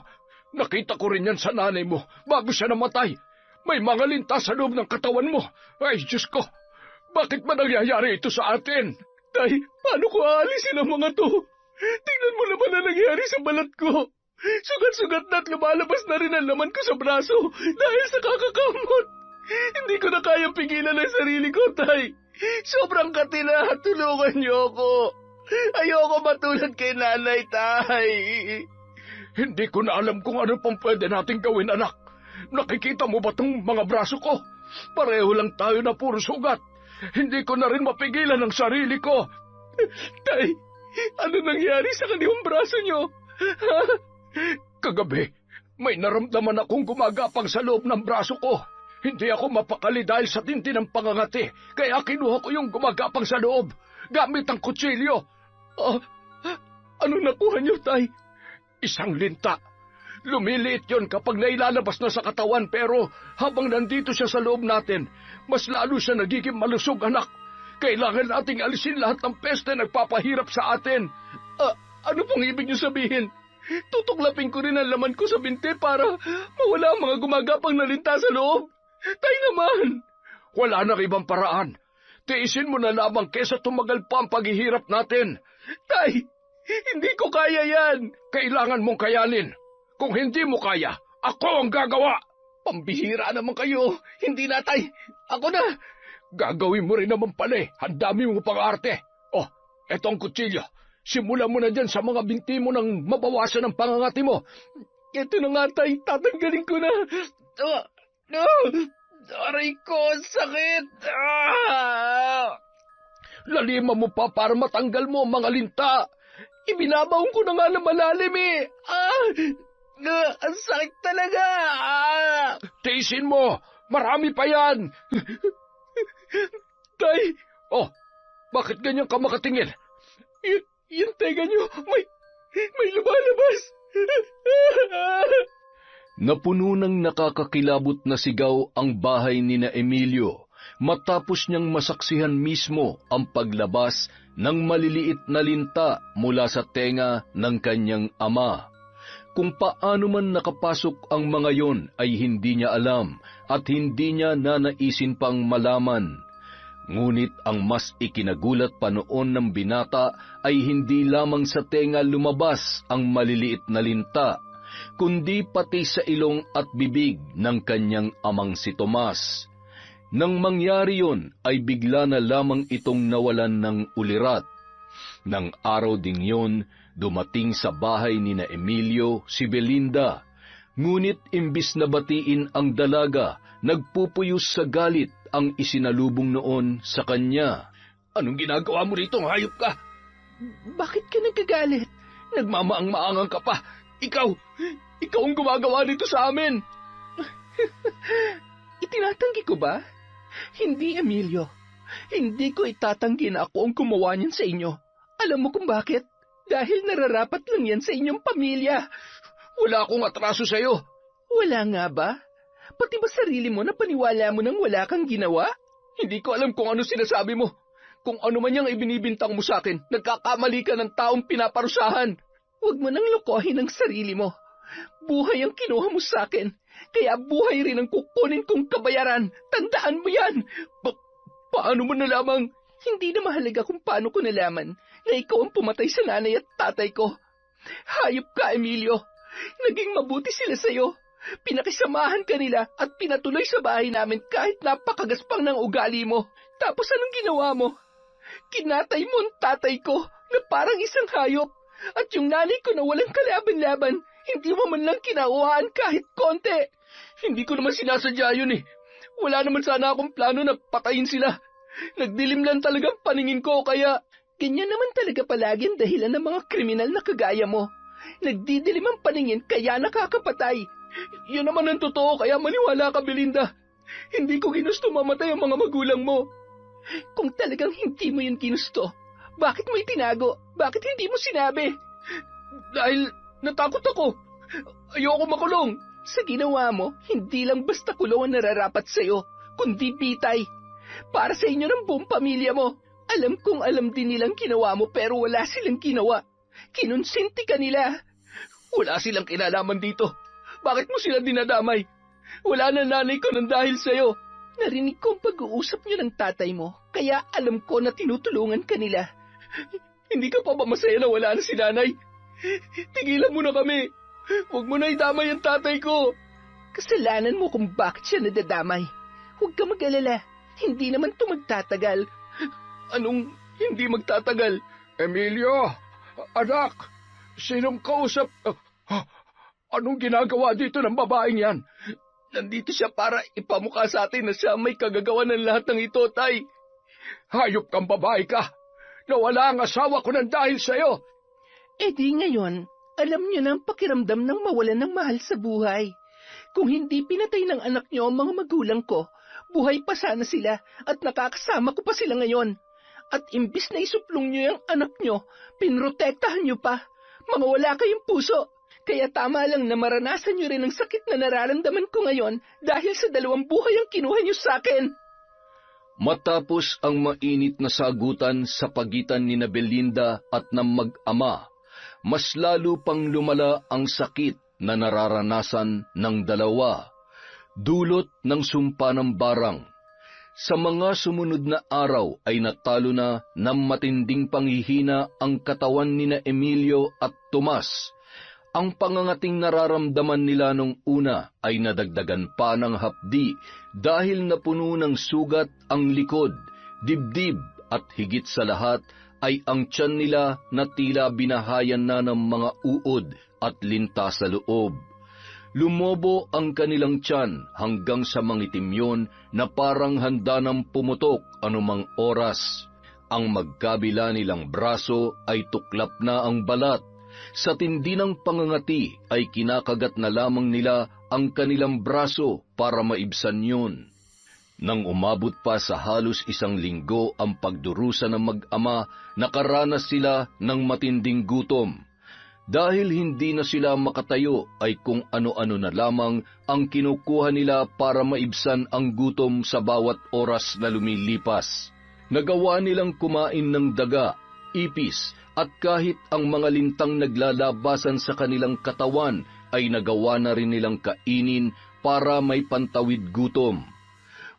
B: Nakita ko rin yan sa nanay mo bago siya namatay. May mga linta sa loob ng katawan mo. Ay, Diyos ko, bakit ba nangyayari ito sa atin? Tay, paano ko aalisin ang mga to? Tingnan mo naman ang nangyayari sa balat ko. Sugat-sugat na at lumalabas na rin ang laman ko sa braso dahil sa kakakamot. Hindi ko na kayang pigilan ang sarili ko, Tay. Sobrang kati na. Tulungan niyo ako. Ayoko matulad kay nanay, Tay. Hindi ko na alam kung ano pang pwede nating gawin, anak. Nakikita mo ba itong mga braso ko? Pareho lang tayo na puro sugat. Hindi ko na rin mapigilan ang sarili ko. Tay, ano nangyari sa kanilang braso niyo? Ha? Kagabi, may naramdaman akong gumagapang sa loob ng braso ko. Hindi ako mapakali dahil sa tindi ng pangangati, kaya kinuha ko yung gumagapang sa loob, gamit ang kutsilyo. Ano nakuha niyo, Tay? Isang linta. Lumiliit yon kapag nailalabas na sa katawan, pero habang nandito siya sa loob natin, mas lalo siya nagiging malusog, anak. Kailangan nating alisin lahat ng peste na nagpapahirap sa atin. Ano pong ibig niyo sabihin? Tutuklapin ko rin ang laman ko sa binti para mawala ang mga gumagapang na linta sa loob. Tay naman! Wala nang ibang paraan. Tiisin mo na lamang kesa tumagal pa ang paghihirap natin. Tay, hindi ko kaya yan. Kailangan mong kayanin. Kung hindi mo kaya, ako ang gagawa. Pambihira naman kayo. Hindi na, Tay. Ako na. Gagawin mo rin naman pala eh. Ang dami mo pang arte. Oh, eto ang kutsilyo. Simulan mo na dyan sa mga binti mo nang mabawasan ang pangangati mo. Ito na nga, Tay. Tatanggalin ko na. Aray ko, sakit. Laliman mo pa para matanggal mo ang mga linta. Ibinabaon ko na nga na malalim eh. Ang sakit talaga. Tiisin mo. Marami pa yan. Tay. Oh, bakit ganyan ka makatingin? Yung tega niyo, may lumalabas.
A: Napuno ng nakakakilabot na sigaw ang bahay ni na Emilio matapos niyang masaksihan mismo ang paglabas ng maliliit na linta mula sa tenga ng kanyang ama. Kung paano man nakapasok ang mga yon ay hindi niya alam at hindi niya nanaisin pang malaman. Ngunit ang mas ikinagulat pa noon ng binata ay hindi lamang sa tenga lumabas ang maliliit na linta, kundi pati sa ilong at bibig ng kanyang amang si Tomas. Nang mangyari yon ay bigla na lamang itong nawalan ng ulirat. Nang araw ding yon, dumating sa bahay ni na Emilio si Belinda, ngunit imbis na batiin ang dalaga, nagpupuyos sa galit ang isinalubong noon sa kanya.
B: Anong ginagawa mo rito, hayop ka?
C: Bakit ka nagkagalit?
B: Nagmamaang-maangang ka pa. Ikaw ang gumagawa nito sa amin.
C: Itinatanggi ko ba? Hindi, Emilio. Hindi ko itatanggi na ako ang gumawa niyan sa inyo. Alam mo kung bakit? Dahil nararapat lang yan sa inyong pamilya.
B: Wala akong atraso sa'yo.
C: Wala nga ba? Pati ba sarili mo na paniwala mo nang wala kang ginawa?
B: Hindi ko alam kung ano sinasabi mo. Kung ano man yung ibinibintang mo sa akin, nagkakamali ka ng taong pinaparusahan.
C: Huwag mo nang lokohin ang sarili mo. Buhay ang kinuha mo sa akin, kaya buhay rin ang kukunin kong kabayaran. Tandaan mo yan!
B: Paano mo nalamang?
C: Hindi na mahalaga kung paano ko nalaman na ikaw ang pumatay sa nanay at tatay ko. Hayop ka, Emilio. Naging mabuti sila sa'yo. Pinakisamahan ka nila at pinatuloy sa bahay namin kahit napakagaspang ng ugali mo. Tapos anong ginawa mo? Kinatay mo ang tatay ko na parang isang hayop. At yung nanay ko na walang kalaban-laban, Hindi mo man lang kinauhaan kahit konti.
B: Hindi ko naman sinasadya yun eh. Wala naman sana akong plano na patayin sila. Nagdilim lang talagang paningin ko kaya...
C: Ganyan naman talaga palagi ang dahilan ng mga kriminal na kagaya mo. Nagdidilim ang paningin kaya nakakapatay.
B: Yun naman ang totoo kaya maniwala ka, Belinda. Hindi ko ginusto mamatay ang mga magulang mo.
C: Kung talagang hindi mo yun ginusto, bakit mo itinago? Bakit hindi mo sinabi?
B: Dahil natakot ako. Ayoko makulong.
C: Sa ginawa mo, hindi lang basta kulong ang nararapat sa'yo, kundi bitay. Para sa inyo ng buong pamilya mo. Alam kong alam din nilang ginawa mo pero wala silang ginawa. Kinonsinti ka nila.
B: Wala silang kinalaman dito. Bakit mo sila dinadamay? Wala na nanay ko nang dahil sa'yo.
C: Narinig ko ang pag-uusap niyo ng tatay mo, kaya alam ko na tinutulungan ka nila.
B: Hindi ka pa ba masaya na wala na si nanay? Tigilan mo na kami. Huwag mo na idamay ang tatay ko.
C: Kasalanan mo kung bakit siya nadadamay. Huwag ka mag-alala. Hindi naman ito magtatagal.
B: Anong hindi magtatagal?
D: Emilio, anak, sinong kausap? Anong ginagawa dito ng babaeng yan?
B: Nandito siya para ipamukha sa atin na siya may kagagawa ng lahat ng ito, Tay.
D: Hayop kang babae ka. Nawala ang asawa ko ng dahil sa'yo.
C: Eh di ngayon, alam niyo na ang pakiramdam ng mawalan ng mahal sa buhay. Kung hindi pinatay ng anak niyo ang mga magulang ko, buhay pa sana sila at nakakasama ko pa sila ngayon. At imbis na isuplong niyo yung anak niyo, pinrotektahan niyo pa. Mga wala kayong puso. Kaya tama lang na maranasan niyo rin ang sakit na nararamdaman ko ngayon dahil sa 2 buhay ang kinuha niyo sa akin.
A: Matapos ang mainit na sagutan sa pagitan ni Belinda at ng mag-ama, mas lalo pang lumala ang sakit na nararanasan ng dalawa, dulot ng sumpa ng barang. Sa mga sumunod na araw ay natalo na ng matinding panghihina ang katawan ni Emilio at Tomas. Ang pangangating nararamdaman nila nung una ay nadagdagan pa ng hapdi dahil napuno ng sugat ang likod, dibdib at higit sa lahat ay ang tiyan nila na tila binahayan na ng mga uod at linta sa loob. Lumobo ang kanilang tiyan hanggang sa mangitim yun na parang handa ng pumutok anumang oras. Ang magkabila nilang braso ay tuklap na ang balat. Sa tindi ng pangangati ay kinakagat na lamang nila ang kanilang braso para maibsan yun. Nang umabot pa sa halos 1 linggo ang pagdurusa ng mag-ama, nakaranas sila ng matinding gutom. Dahil hindi na sila makatayo ay kung ano-ano na lamang ang kinukuha nila para maibsan ang gutom sa bawat oras na lumilipas. Nagawa nilang kumain ng daga, ipis at kahit ang mga lintang naglalabasan sa kanilang katawan ay nagawa na rin nilang kainin para may pantawid gutom.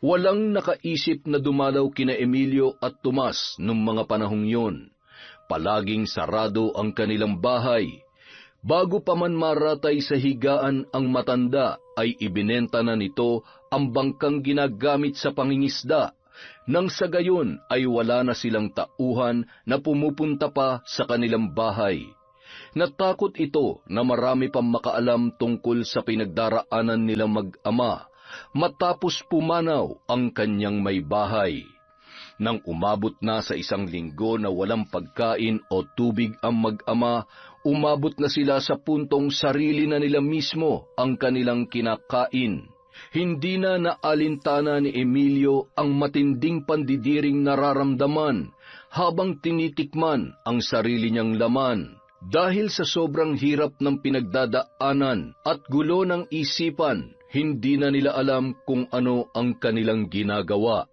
A: Walang nakaisip na dumalaw kina Emilio at Tomas nung mga panahong yun. Palaging sarado ang kanilang bahay. Bago pa man maratay sa higaan ang matanda, ay ibinenta na nito ang bangkang ginagamit sa pangingisda. Nang sa gayon ay wala na silang tauhan na pumupunta pa sa kanilang bahay. Natakot ito na marami pang makaalam tungkol sa pinagdaraanan nilang mag-ama, matapos pumanaw ang kanyang may bahay. Nang umabot na sa 1 linggo na walang pagkain o tubig ang mag-ama, umabot na sila sa puntong sarili na nila mismo ang kanilang kinakain. Hindi na naalintana ni Emilio ang matinding pandidiring nararamdaman habang tinitikman ang sarili niyang laman. Dahil sa sobrang hirap ng pinagdadaanan at gulo ng isipan, hindi na nila alam kung ano ang kanilang ginagawa.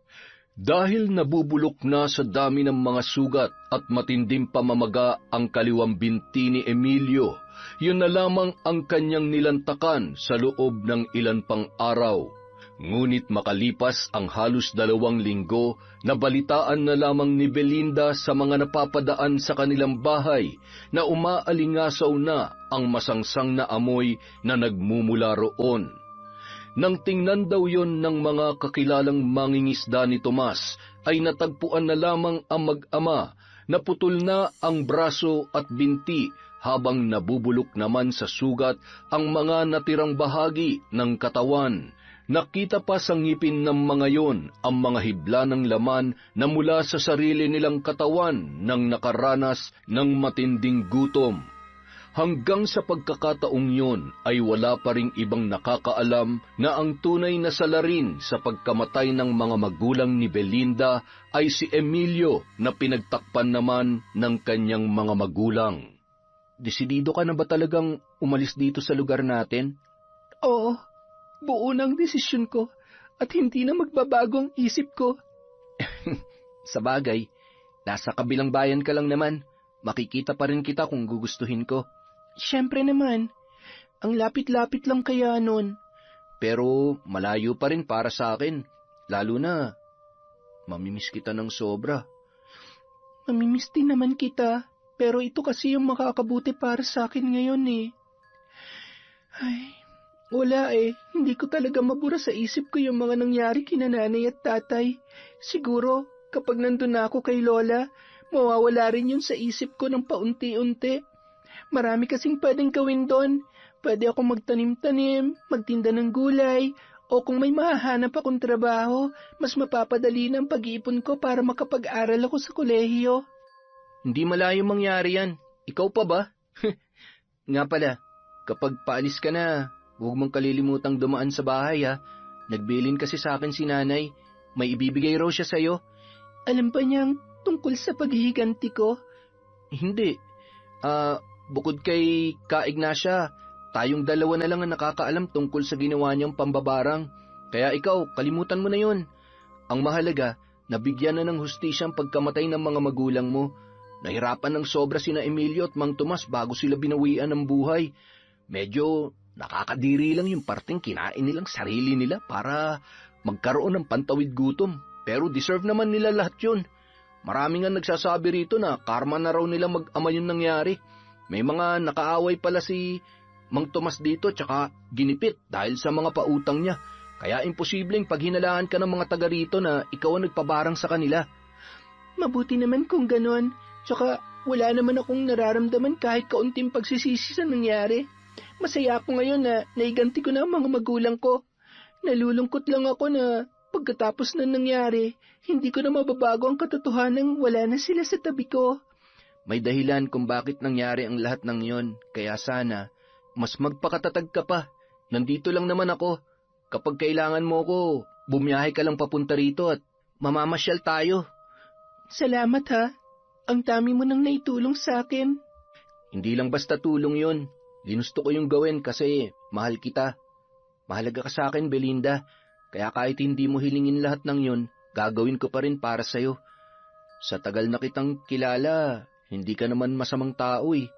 A: Dahil nabubulok na sa dami ng mga sugat at matinding pamamaga ang kaliwang binti ni Emilio, yun na lamang ang kanyang nilantakan sa loob ng ilan pang araw. Ngunit makalipas ang halos 2 linggo, nabalitaan na lamang ni Belinda sa mga napapadaan sa kanilang bahay na umaalingasaw na ang masangsang na amoy na nagmumula roon. Nang tingnan daw yon ng mga kakilalang mangingisda ni Tomas, ay natagpuan na lamang ang mag-ama na putol na ang braso at binti habang nabubulok naman sa sugat ang mga natirang bahagi ng katawan. Nakita pa sa ngipin ng mga yon ang mga hibla ng laman na mula sa sarili nilang katawan nang nakaranas ng matinding gutom. Hanggang sa pagkakataong yun ay wala pa ring ibang nakakaalam na ang tunay na salarin sa pagkamatay ng mga magulang ni Belinda ay si Emilio na pinagtakpan naman ng kanyang mga magulang. Desidido ka na ba talagang umalis dito sa lugar natin?
C: Oo, buo na ang desisyon ko at hindi na magbabago ang isip ko.
A: Sa bagay, nasa kabilang bayan ka lang naman. Makikita pa rin kita kung gugustuhin ko.
C: Siyempre naman, ang lapit-lapit lang kaya nun.
A: Pero malayo pa rin para sa akin. Lalo na, mamimiss kita ng sobra.
C: Mamimiss din naman kita, pero ito kasi yung makakabuti para sa akin ngayon eh. Ay, wala eh. Hindi ko talaga mabura sa isip ko yung mga nangyari kina nanay at tatay. Siguro, kapag nandun na ako kay Lola, mawawala rin yun sa isip ko ng paunti-unti. Marami kasing pwedeng gawin doon. Pwede akong magtanim-tanim, magtinda ng gulay, o kung may mahahanap akong trabaho, mas mapapadali ng pag-iipon ko para makapag-aral ako sa kolehiyo.
A: Hindi malayo mangyari yan. Ikaw pa ba? Nga pala, kapag paalis ka na, huwag mong kalilimutang dumaan sa bahay ha. Nagbilin kasi sa akin si nanay. May ibibigay raw siya sa'yo.
C: Alam pa niyang tungkol sa paghihiganti ko?
A: Hindi. Bukod kay Ka Ignacia, tayong dalawa na lang ang nakakaalam tungkol sa ginawa niyang pambabarang. Kaya ikaw, kalimutan mo na yon. Ang mahalaga, nabigyan na ng hustisya ang pagkamatay ng mga magulang mo. Nahirapan ng sobra sina Emilio at Mang Tomas bago sila binawian ng buhay. Medyo nakakadiri lang yung parteng kinain nilang sarili nila para magkaroon ng pantawid gutom. Pero deserve naman nila lahat yun. Marami nga nagsasabi rito na karma na raw nila mag-ama yung nangyari. May mga nakaaway pala si Mang Tomas dito tsaka ginipit dahil sa mga pautang niya. Kaya imposibleng paghinalaan ka ng mga taga rito na ikaw ang nagpabarang sa kanila.
C: Mabuti naman kung ganon. Tsaka wala naman akong nararamdaman kahit kaunting pagsisisi sa nangyari. Masaya ako ngayon na naiganti ko na ang mga magulang ko. Nalulungkot lang ako na pagkatapos na nangyari, hindi ko na mababago ang katotohanan wala na sila sa tabi ko.
A: May dahilan kung bakit nangyari ang lahat ng yon, kaya sana, mas magpakatatag ka pa. Nandito lang naman ako. Kapag kailangan mo ko, bumiyahe ka lang papunta rito at mamamasyal tayo.
C: Salamat ha. Ang dami mo nang naitulong sa akin.
A: Hindi lang basta tulong yon. Ginusto ko yung gawin kasi mahal kita. Mahalaga ka sa akin, Belinda. Kaya kahit hindi mo hilingin lahat ng yon, gagawin ko pa rin para sa'yo. Sa tagal na kitang kilala, hindi ka naman masamang tao eh.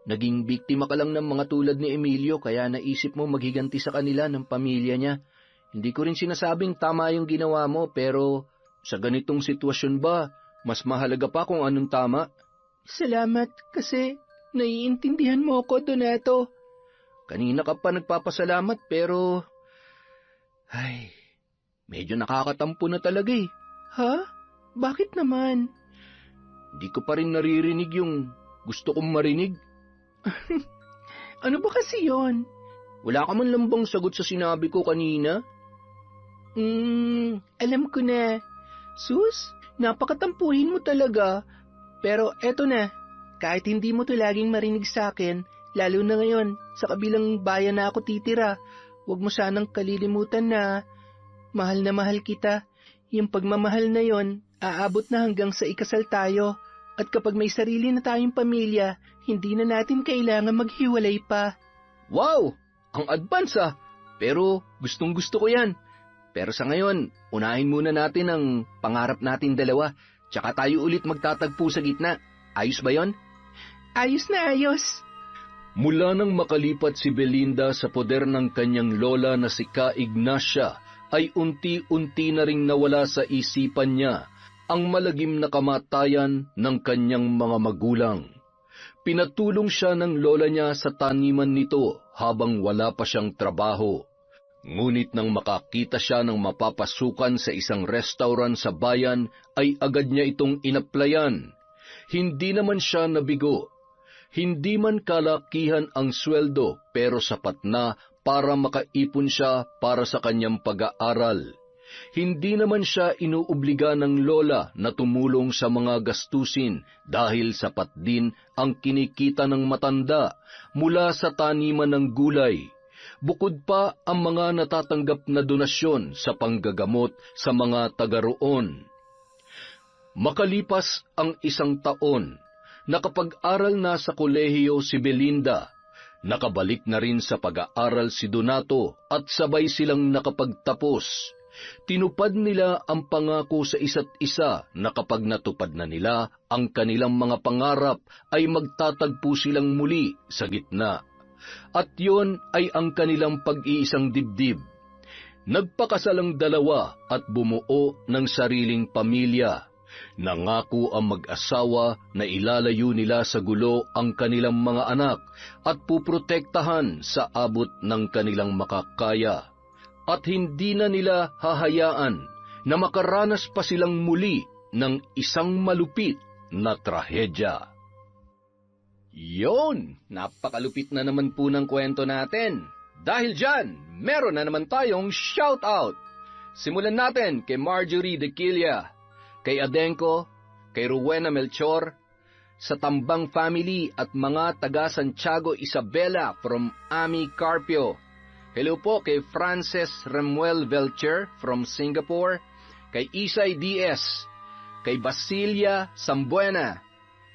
A: Naging biktima ka lang ng mga tulad ni Emilio kaya naisip mo maghiganti sa kanila ng pamilya niya. Hindi ko rin sinasabing tama yung ginawa mo pero sa ganitong sitwasyon ba, mas mahalaga pa kung anong tama.
C: Salamat kasi naiintindihan mo ako, Donato.
A: Kanina ka pa nagpapasalamat pero... Ay, medyo nakakatampo na talaga eh.
C: Ha? Bakit naman?
A: Di ko pa rin naririnig yung gusto kong marinig.
C: Ano ba kasi yon?
A: Wala ka man lang bang sagot sa sinabi ko kanina?
C: Alam ko na. Sus, napakatampuhin mo talaga. Pero eto na, kahit hindi mo to laging marinig sa akin, lalo na ngayon, sa kabilang bayan na ako titira, huwag mo sanang kalilimutan na mahal kita. Yung pagmamahal na yon, aabot na hanggang sa ikasal tayo. At kapag may sarili na tayong pamilya, hindi na natin kailangan maghiwalay pa.
A: Wow! Ang advance ah! Pero gustong gusto ko yan. Pero sa ngayon, unahin muna natin ang pangarap natin dalawa. Tsaka tayo ulit magtatagpo sa gitna. Ayos ba yon?
C: Ayos na ayos!
A: Mula nang makalipat si Belinda sa poder ng kanyang lola na si Ka Ignacia, ay unti-unti na ring nawala sa isipan niya ang malagim na kamatayan ng kanyang mga magulang. Pinatulong siya ng lola niya sa taniman nito habang wala pa siyang trabaho. Ngunit nang makakita siya ng mapapasukan sa isang restaurant sa bayan, ay agad niya itong inaplayan. Hindi naman siya nabigo. Hindi man kalakihan ang sweldo pero sapat na para makaipon siya para sa kanyang pag-aaral. Hindi naman siya inuobliga ng lola na tumulong sa mga gastusin dahil sapat din ang kinikita ng matanda mula sa taniman ng gulay. Bukod pa ang mga natatanggap na donasyon sa panggagamot sa mga taga-roon. Makalipas ang 1 taon, nakapag-aral na sa kolehiyo si Belinda. Nakabalik na rin sa pag-aaral si Donato at sabay silang nakapagtapos. Tinupad nila ang pangako sa isa't isa na kapag natupad na nila ang kanilang mga pangarap ay magtatagpo silang muli sa gitna. At yon ay ang kanilang pag-iisang dibdib. Nagpakasal ang dalawa at bumuo ng sariling pamilya. Nangako ang mag-asawa na ilalayo nila sa gulo ang kanilang mga anak at puprotektahan sa abot ng kanilang makakaya. At hindi na nila hahayaan na makaranas pa silang muli ng isang malupit na trahedya.
B: Yon, napakalupit na naman po ng kwento natin. Dahil dyan, meron na naman tayong shoutout. Simulan natin kay Marjorie De Quilla, kay Adenco, kay Rowena Melchor, sa Tambang family at mga taga Santiago Isabela from Ami Carpio. Hello po kay Frances Remuel Velcher from Singapore, kay Isay Diaz, kay Basilia Sambuena.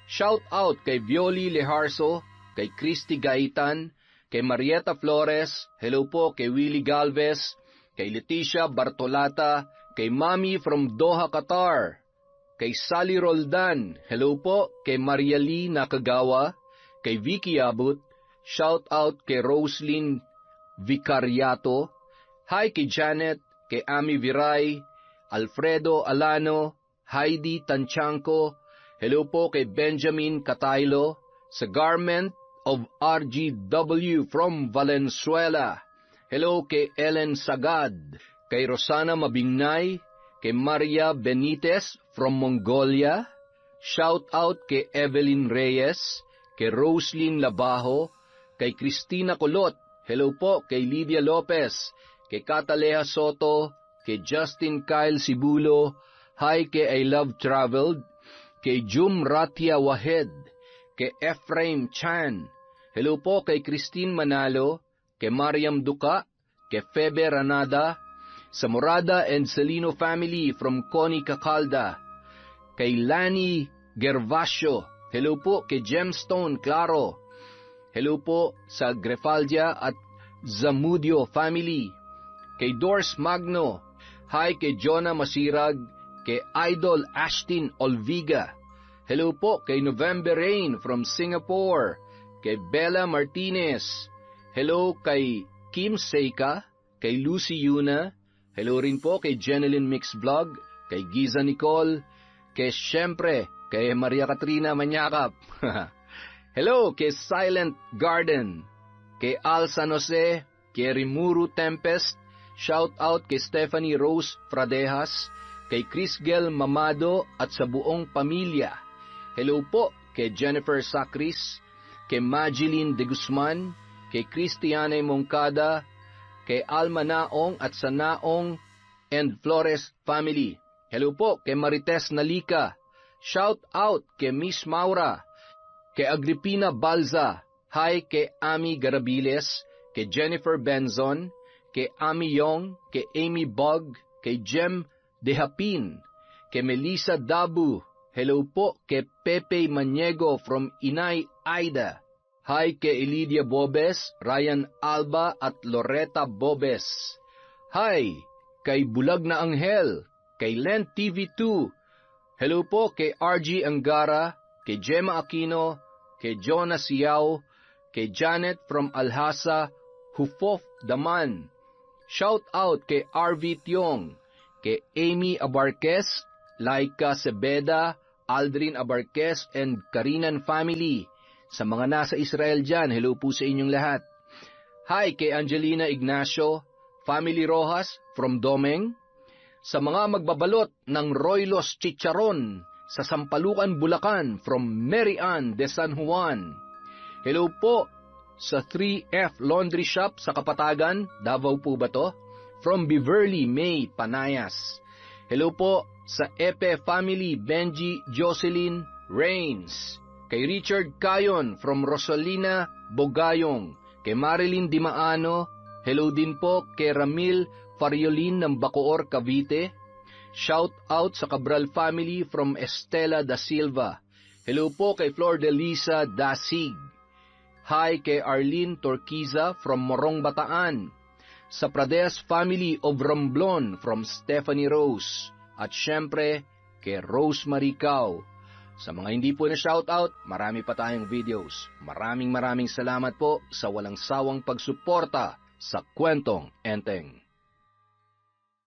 B: Shout out kay Violi Leharso, kay Christy Gaitan, kay Marieta Flores. Hello po kay Willie Galvez, kay Leticia Bartolata, kay Mami from Doha, Qatar, kay Sally Roldan. Hello po kay Maria Lee Nakagawa, kay Vicky Abut. Shout out kay Roslyn Vicariato. Hi kay Janet, kay Ami Viray, Alfredo Alano, Heidi Tanchanco. Hello po kay Benjamin Cataylo, sa Garment of RGW from Valenzuela. Hello kay Ellen Sagad, kay Rosana Mabingnay, kay Maria Benitez from Mongolia. Shout out kay Evelyn Reyes, kay Roslyn Labajo, kay Cristina Colot. Hello po kay Lydia Lopez, kay Cataleja Soto, kay Justin Kyle Sibulo. Hi kay I Love Traveled, kay Jum Ratia Wahed, kay Ephraim Chan. Hello po kay Christine Manalo, kay Mariam Duca, kay Febe Ranada, sa Morada and Celino family from Connie Cacalda, kay Lani Gervasio. Hello po kay Gemstone Claro. Hello po sa Grefaldia at Zamudio family, kay Dors Magno. Hi kay Jonah Masirag, kay Idol Ashtin Olviga. Hello po kay November Rain from Singapore, kay Bella Martinez. Hello kay Kim Seika, kay Lucy Yuna. Hello rin po kay Jeneline Mix Vlog, kay Giza Nicole, kay syempre kay Maria Katrina Manyakap. Hello kay Silent Garden, kay Al San Jose, kay Rimuru Tempest. Shout out kay Stephanie Rose Fradejas, kay Crisgel Mamado at sa buong pamilya. Hello po kay Jennifer Sacris, kay Mageline De Guzman, kay Cristiane Moncada, kay Alma Naong at sa Naong and Flores family. Hello po kay Marites Nalika. Shout out kay Miss Maura, kay Agripina Balza. Hi kay Ami Garabiles, kay Jennifer Benzon, kay Ami Yong, kay Amy Bog, kay Jem Dehapin, kay Melissa Dabu. Hello po kay Pepe Maniego from Inay, Aida. Hi kay Elidia Bobes, Ryan Alba at Loretta Bobes. Hi kay Bulag na Anghel, kay Len TV2. Hello po kay RG Angara, kay Gemma Aquino, kay Jonas Yao, kay Janet from Alhasa, Hufof Daman. Shout out kay RV Tiong, kay Amy Abarquez, Laika Sebeda, Aldrin Abarquez and Karinan family. Sa mga nasa Israel dyan, hello po sa inyong lahat. Hi kay Angelina Ignacio, Family Rojas from Domeng. Sa mga magbabalot ng Roylos Chicharon sa Sampalucan, Bulacan from Mary Ann de San Juan.
C: Hello po sa 3F Laundry Shop sa Kapatagan, Davao po ba to? From Beverly May Panayas. Hello po sa Epe Family, Benji, Jocelyn, Rains. Kay Richard Cayon from Rosalina, Bogayong. Kay Marilyn Dimaano. Hello din po kay Ramil Fariolin ng Bacoor, Cavite. Shout out sa Cabral family from Estela da Silva. Hello po kay Flor de Lisa Dasig. Hi kay Arlene Torquiza from Morong, Bataan. Sa Prades family of Romblon from Stephanie Rose. At syempre kay Rosemary Cao. Sa mga hindi po na shoutout, marami pa tayong videos. Maraming salamat po sa walang sawang pagsuporta sa Kwentong Enteng.